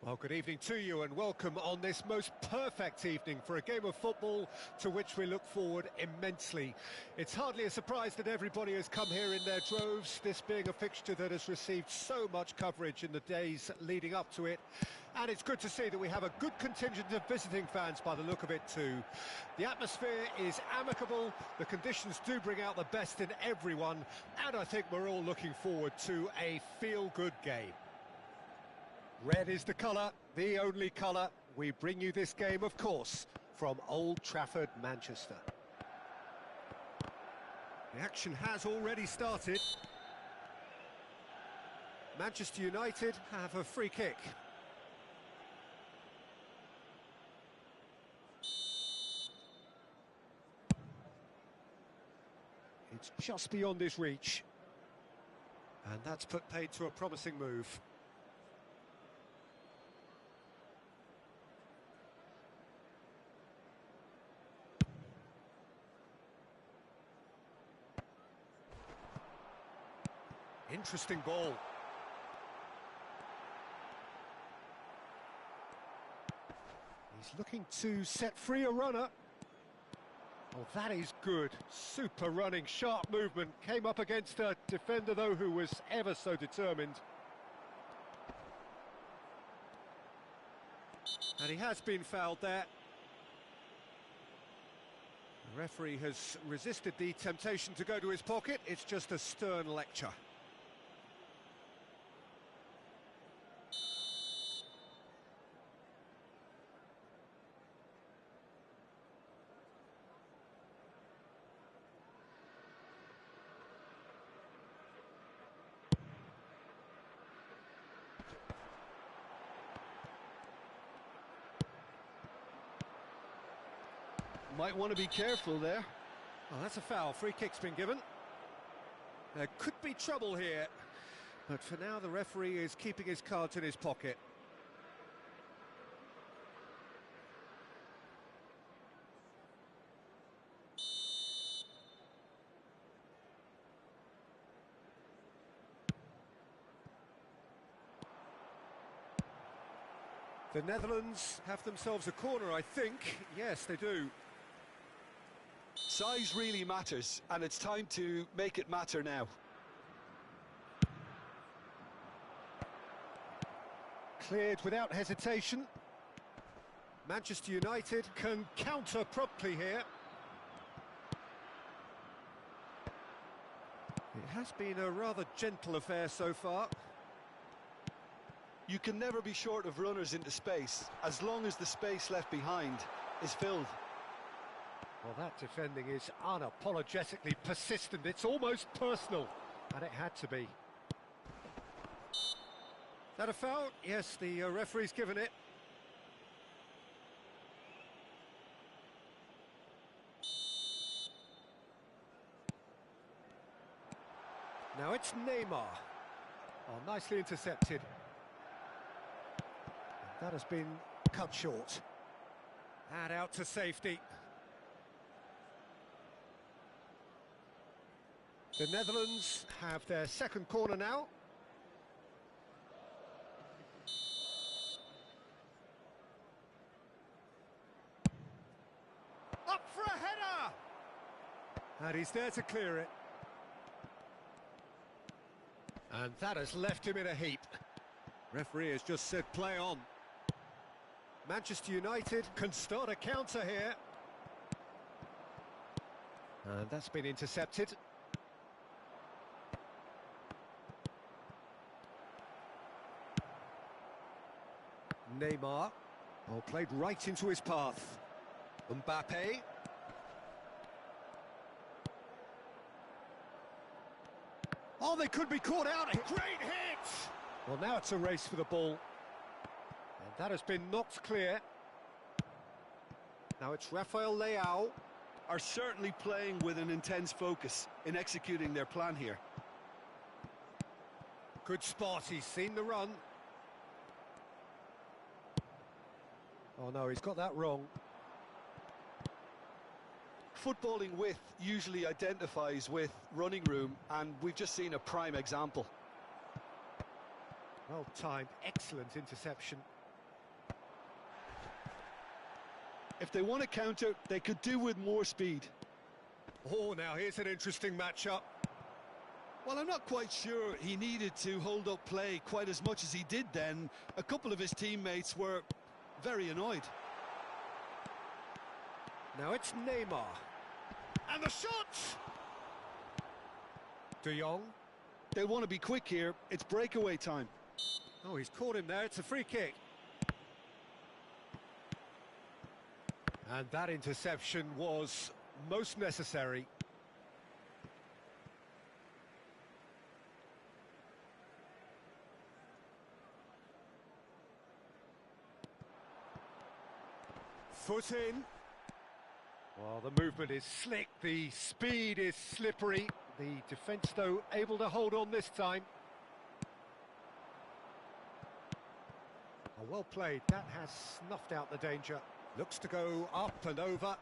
Well, good evening to you and welcome on this most perfect evening for a game of football to which we look forward immensely. It's hardly a surprise that everybody has come here in their droves, this being a fixture that has received so much coverage in the days leading up to it. And it's good to see that we have a good contingent of visiting fans by the look of it too. The atmosphere is amicable, the conditions do bring out the best in everyone, and I think we're all looking forward to a feel-good game. Red is the colour, the only colour. We bring you this game, of course, from Old Trafford, Manchester. The action has already started. Manchester United have a free kick. It's just beyond his reach. And that's put paid to a promising move. Interesting ball. He's looking to set free a runner. Oh, that is good. Super running, sharp movement. Came up against a defender, though, who was ever so determined. And he has been fouled there. The referee has resisted the temptation to go to his pocket. It's just a stern lecture. Might want to be careful there. Oh, that's a foul. Free kick's been given. There could be trouble here. But for now, the referee is keeping his cards in his pocket. The Netherlands have themselves a corner, I think. Yes, they do. Size really matters, and it's time to make it matter now. Cleared without hesitation. Manchester United can counter promptly here. It has been a rather gentle affair so far. You can never be short of runners into space, as long as the space left behind is filled. Well, that defending is unapologetically persistent. It's almost personal, and it had to be. Is that a foul? Yes, the referee's given it. Now it's Neymar. Oh, nicely intercepted. That has been cut short. And out to safety. The Netherlands have their second corner now. Up for a header! And he's there to clear it. And that has left him in a heap. Referee has just said play on. Manchester United can start a counter here. And that's been intercepted. Neymar. Oh, played right into his path. Mbappe. Oh, they could be caught out. Great hit! Well, now it's a race for the ball. And that has been knocked clear. Now it's Rafael Leao. Are certainly playing with an intense focus in executing their plan here. Good spot, he's seen the run. Oh no, he's got that wrong. Footballing width usually identifies with running room, and we've just seen a prime example. Well timed, excellent interception. If they want to counter, they could do with more speed. Oh, now here's an interesting matchup. Well, I'm not quite sure he needed to hold up play quite as much as he did then. A couple of his teammates were very annoyed. Now it's Neymar. And the shot! De Jong. They want to be quick here. It's breakaway time. Oh, he's caught him there. It's a free kick. And that interception was most necessary. Foot in. Well, the movement is slick, the speed is slippery. The defence, though, able to hold on this time. Oh, well played. That has snuffed out the danger. Looks to go up and over.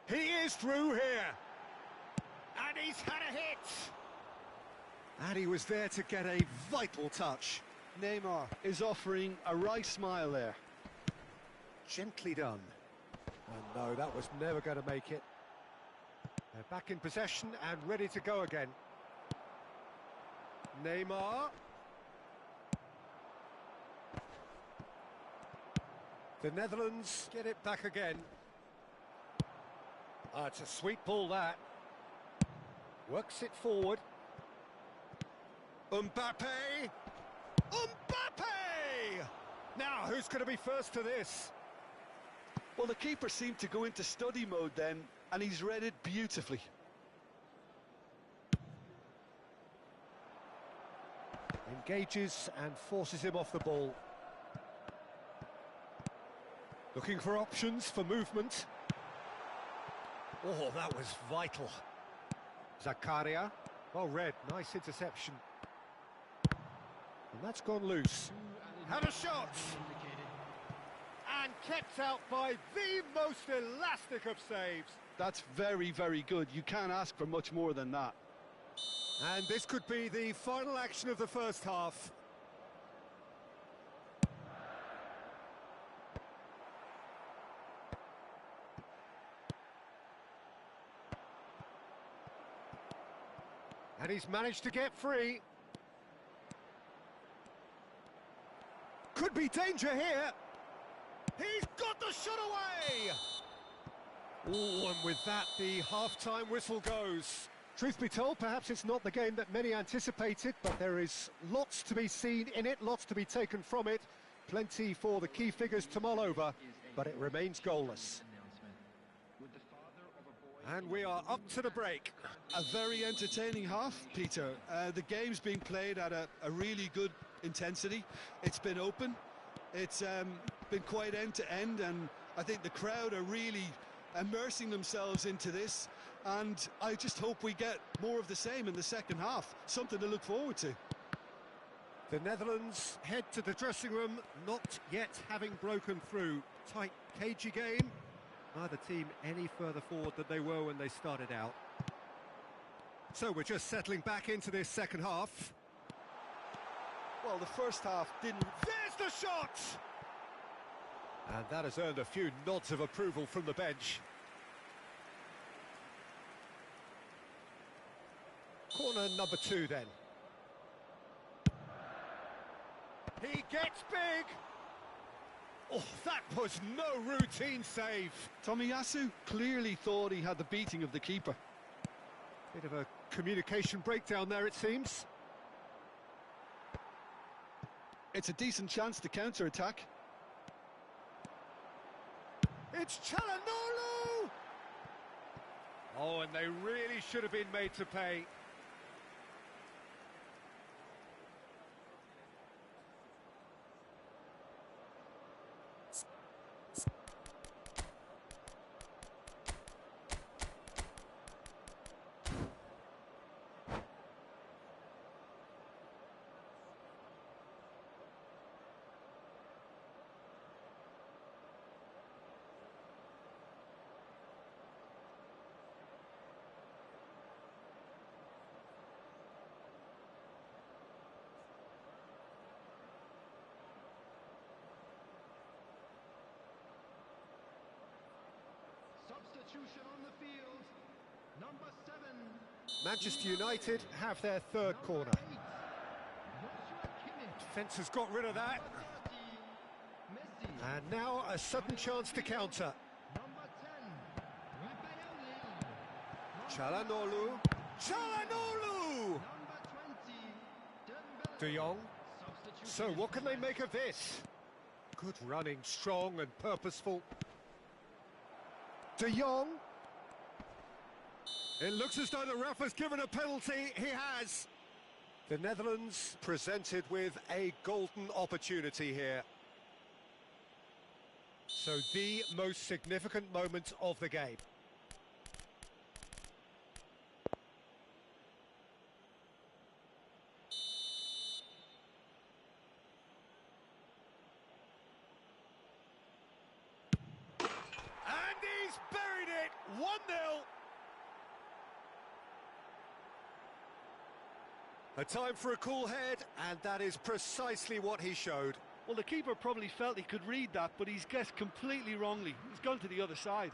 He is through here. And he's had a hit. And he was there to get a vital touch. Neymar is offering a right smile there. Gently done. And no, that was never going to make it. They're back in possession and ready to go again. Neymar. The Netherlands get it back again. It's a sweet ball, that. Works it forward. Mbappe! Mbappe! Now, who's going to be first to this? Well, the keeper seemed to go into study mode then, and he's read it beautifully. Engages and forces him off the ball. Looking for options for movement. Oh, that was vital. Zakaria. Well read, nice interception. And that's gone loose. Had a shot! And kept out by the most elastic of saves. That's very, very good. You can't ask for much more than that. And this could be the final action of the first half. And he's managed to get free. Could be danger here. He's got the shot away! Oh, and with that, the half-time whistle goes. Truth be told, perhaps it's not the game that many anticipated, but there is lots to be seen in it, lots to be taken from it. Plenty for the key figures to mull over, but it remains goalless. And we are up to the break. A very entertaining half, Peter. The game's being played at a really good intensity. It's been open. It's been quite end-to-end, and I think the crowd are really immersing themselves into this, and I just hope we get more of the same in the second half. Something to look forward to. The Netherlands head to the dressing room, not yet having broken through. Tight, cagey game. Neither team any further forward than they were when they started out. So we're just settling back into this second half. Well, the first half didn't... There's the shot! And that has earned a few nods of approval from the bench. Corner number 2 then. He gets big! Oh, that was no routine save. Tomiyasu clearly thought he had the beating of the keeper. Bit of a communication breakdown there, it seems. It's a decent chance to counter-attack. It's Çalhanoğlu! Oh, and they really should have been made to pay. Substitution on the field. Number 7. Manchester United have their third corner. Defence has got rid of that. And now a sudden chance to counter. Çalhanoğlu. Çalhanoğlu! De Jong. So what can they make of this? Good running, strong and purposeful. De Jong. It looks as though the ref has given a penalty. He has. The Netherlands presented with a golden opportunity here. So the most significant moment of the game. And he's buried it. 1-0. A time for a cool head, and that is precisely what he showed. Well, the keeper probably felt he could read that, but he's guessed completely wrongly. He's gone to the other side.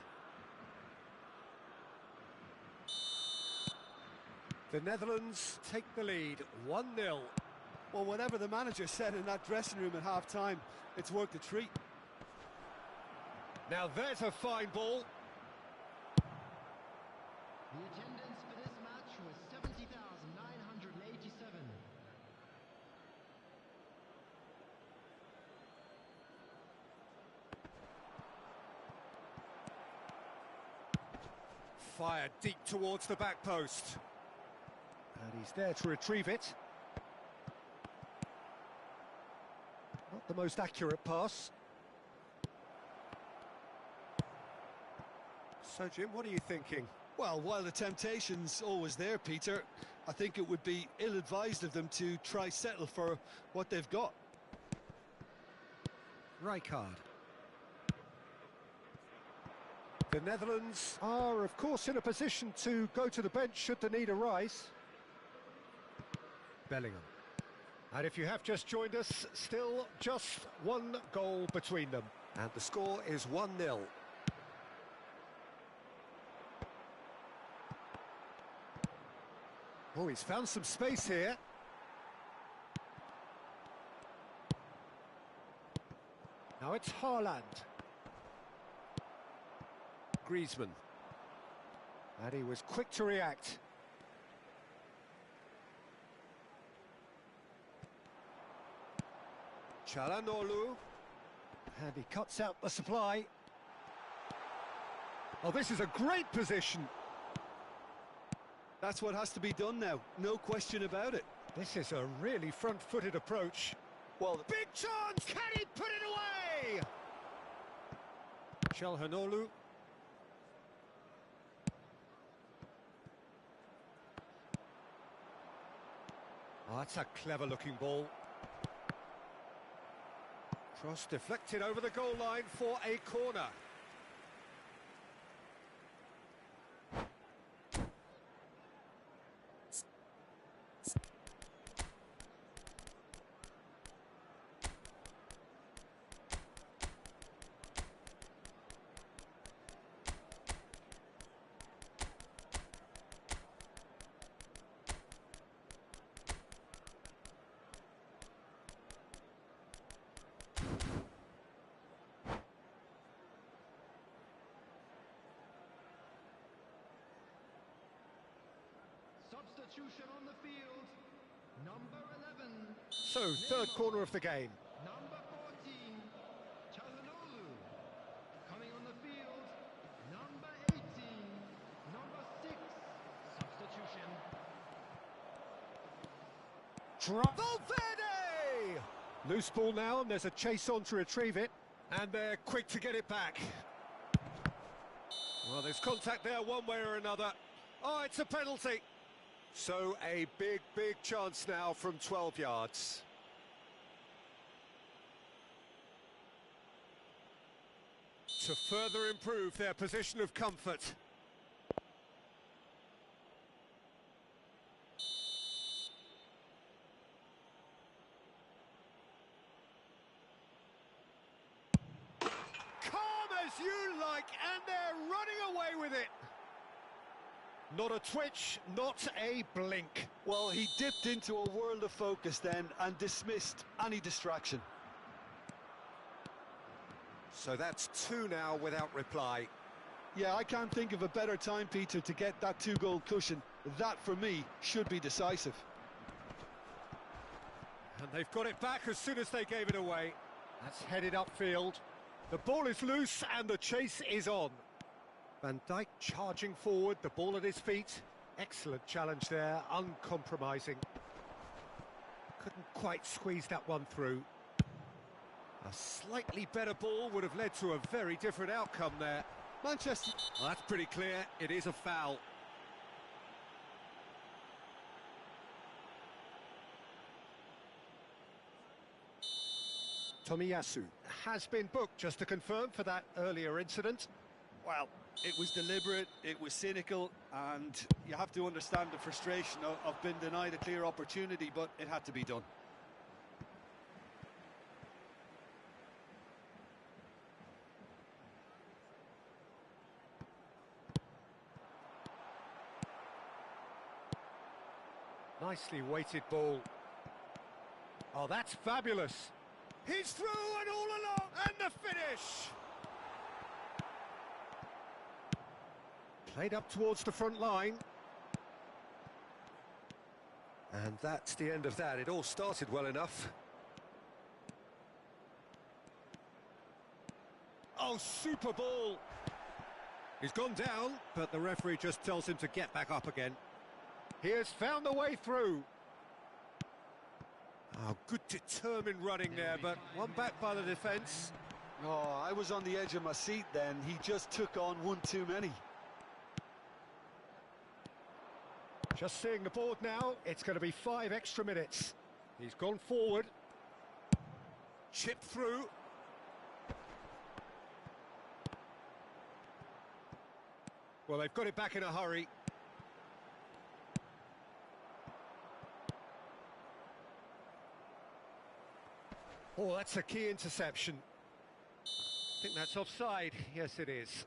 The Netherlands take the lead, 1-0. Well, whatever the manager said in that dressing room at half-time, it's worked a treat. Now there's a fine ball. The attendance for this match was 70,987. Fired deep towards the back post. And he's there to retrieve it. Not the most accurate pass. So, Jim, what are you thinking? Well, while the temptation's always there, Peter, I think it would be ill-advised of them to try settle for what they've got. Rijkaard. The Netherlands are, of course, in a position to go to the bench should the need arise. Bellingham. And if you have just joined us, still just one goal between them. And the score is 1-0. Oh, he's found some space here. Now it's Haaland. Griezmann. And he was quick to react. Çalhanoğlu. And he cuts out the supply. Oh, this is a great position. That's what has to be done now, no question about it. This is a really front-footed approach. Well, big chance! Can he put it away? Çalhanoğlu. Oh, that's a clever-looking ball. Cross deflected over the goal line for a corner. Substitution on the field. Number 11. So, third corner of the game. Number 14. Çalhanoğlu. Coming on the field. Number 18. Number 6. Substitution. Valverde! Loose ball now, and there's a chase on to retrieve it. And they're quick to get it back. Well, there's contact there one way or another. Oh, it's a penalty. So a big, big chance now from 12 yards. To further improve their position of comfort. Calm as you like, and they're running away with with it. Not a twitch, not a blink. Well, he dipped into a world of focus then and dismissed any distraction. So that's two now without reply. Yeah, I can't think of a better time, Peter, to get that two-goal cushion. That, for me, should be decisive. And they've got it back as soon as they gave it away. That's headed upfield. The ball is loose and the chase is on. Van Dijk charging forward, the ball at his feet. Excellent challenge there, uncompromising. Couldn't quite squeeze that one through. A slightly better ball would have led to a very different outcome there. Manchester... Well, that's pretty clear, it is a foul. Tomiyasu has been booked, just to confirm, for that earlier incident. Well, it was deliberate, it was cynical, and you have to understand the frustration of being denied a clear opportunity, but it had to be done. Nicely weighted ball. Oh, that's fabulous. He's through and all along, and the finish! Played up towards the front line. And that's the end of that. It all started well enough. Oh, super ball! He's gone down, but the referee just tells him to get back up again. He has found the way through. Oh, good determined running there, but one back by the defence. Oh, I was on the edge of my seat then. He just took on one too many. Just seeing the board now, it's going to be 5 extra minutes. He's gone forward. Chipped through. Well, they've got it back in a hurry. Oh, that's a key interception. I think that's offside. Yes, it is.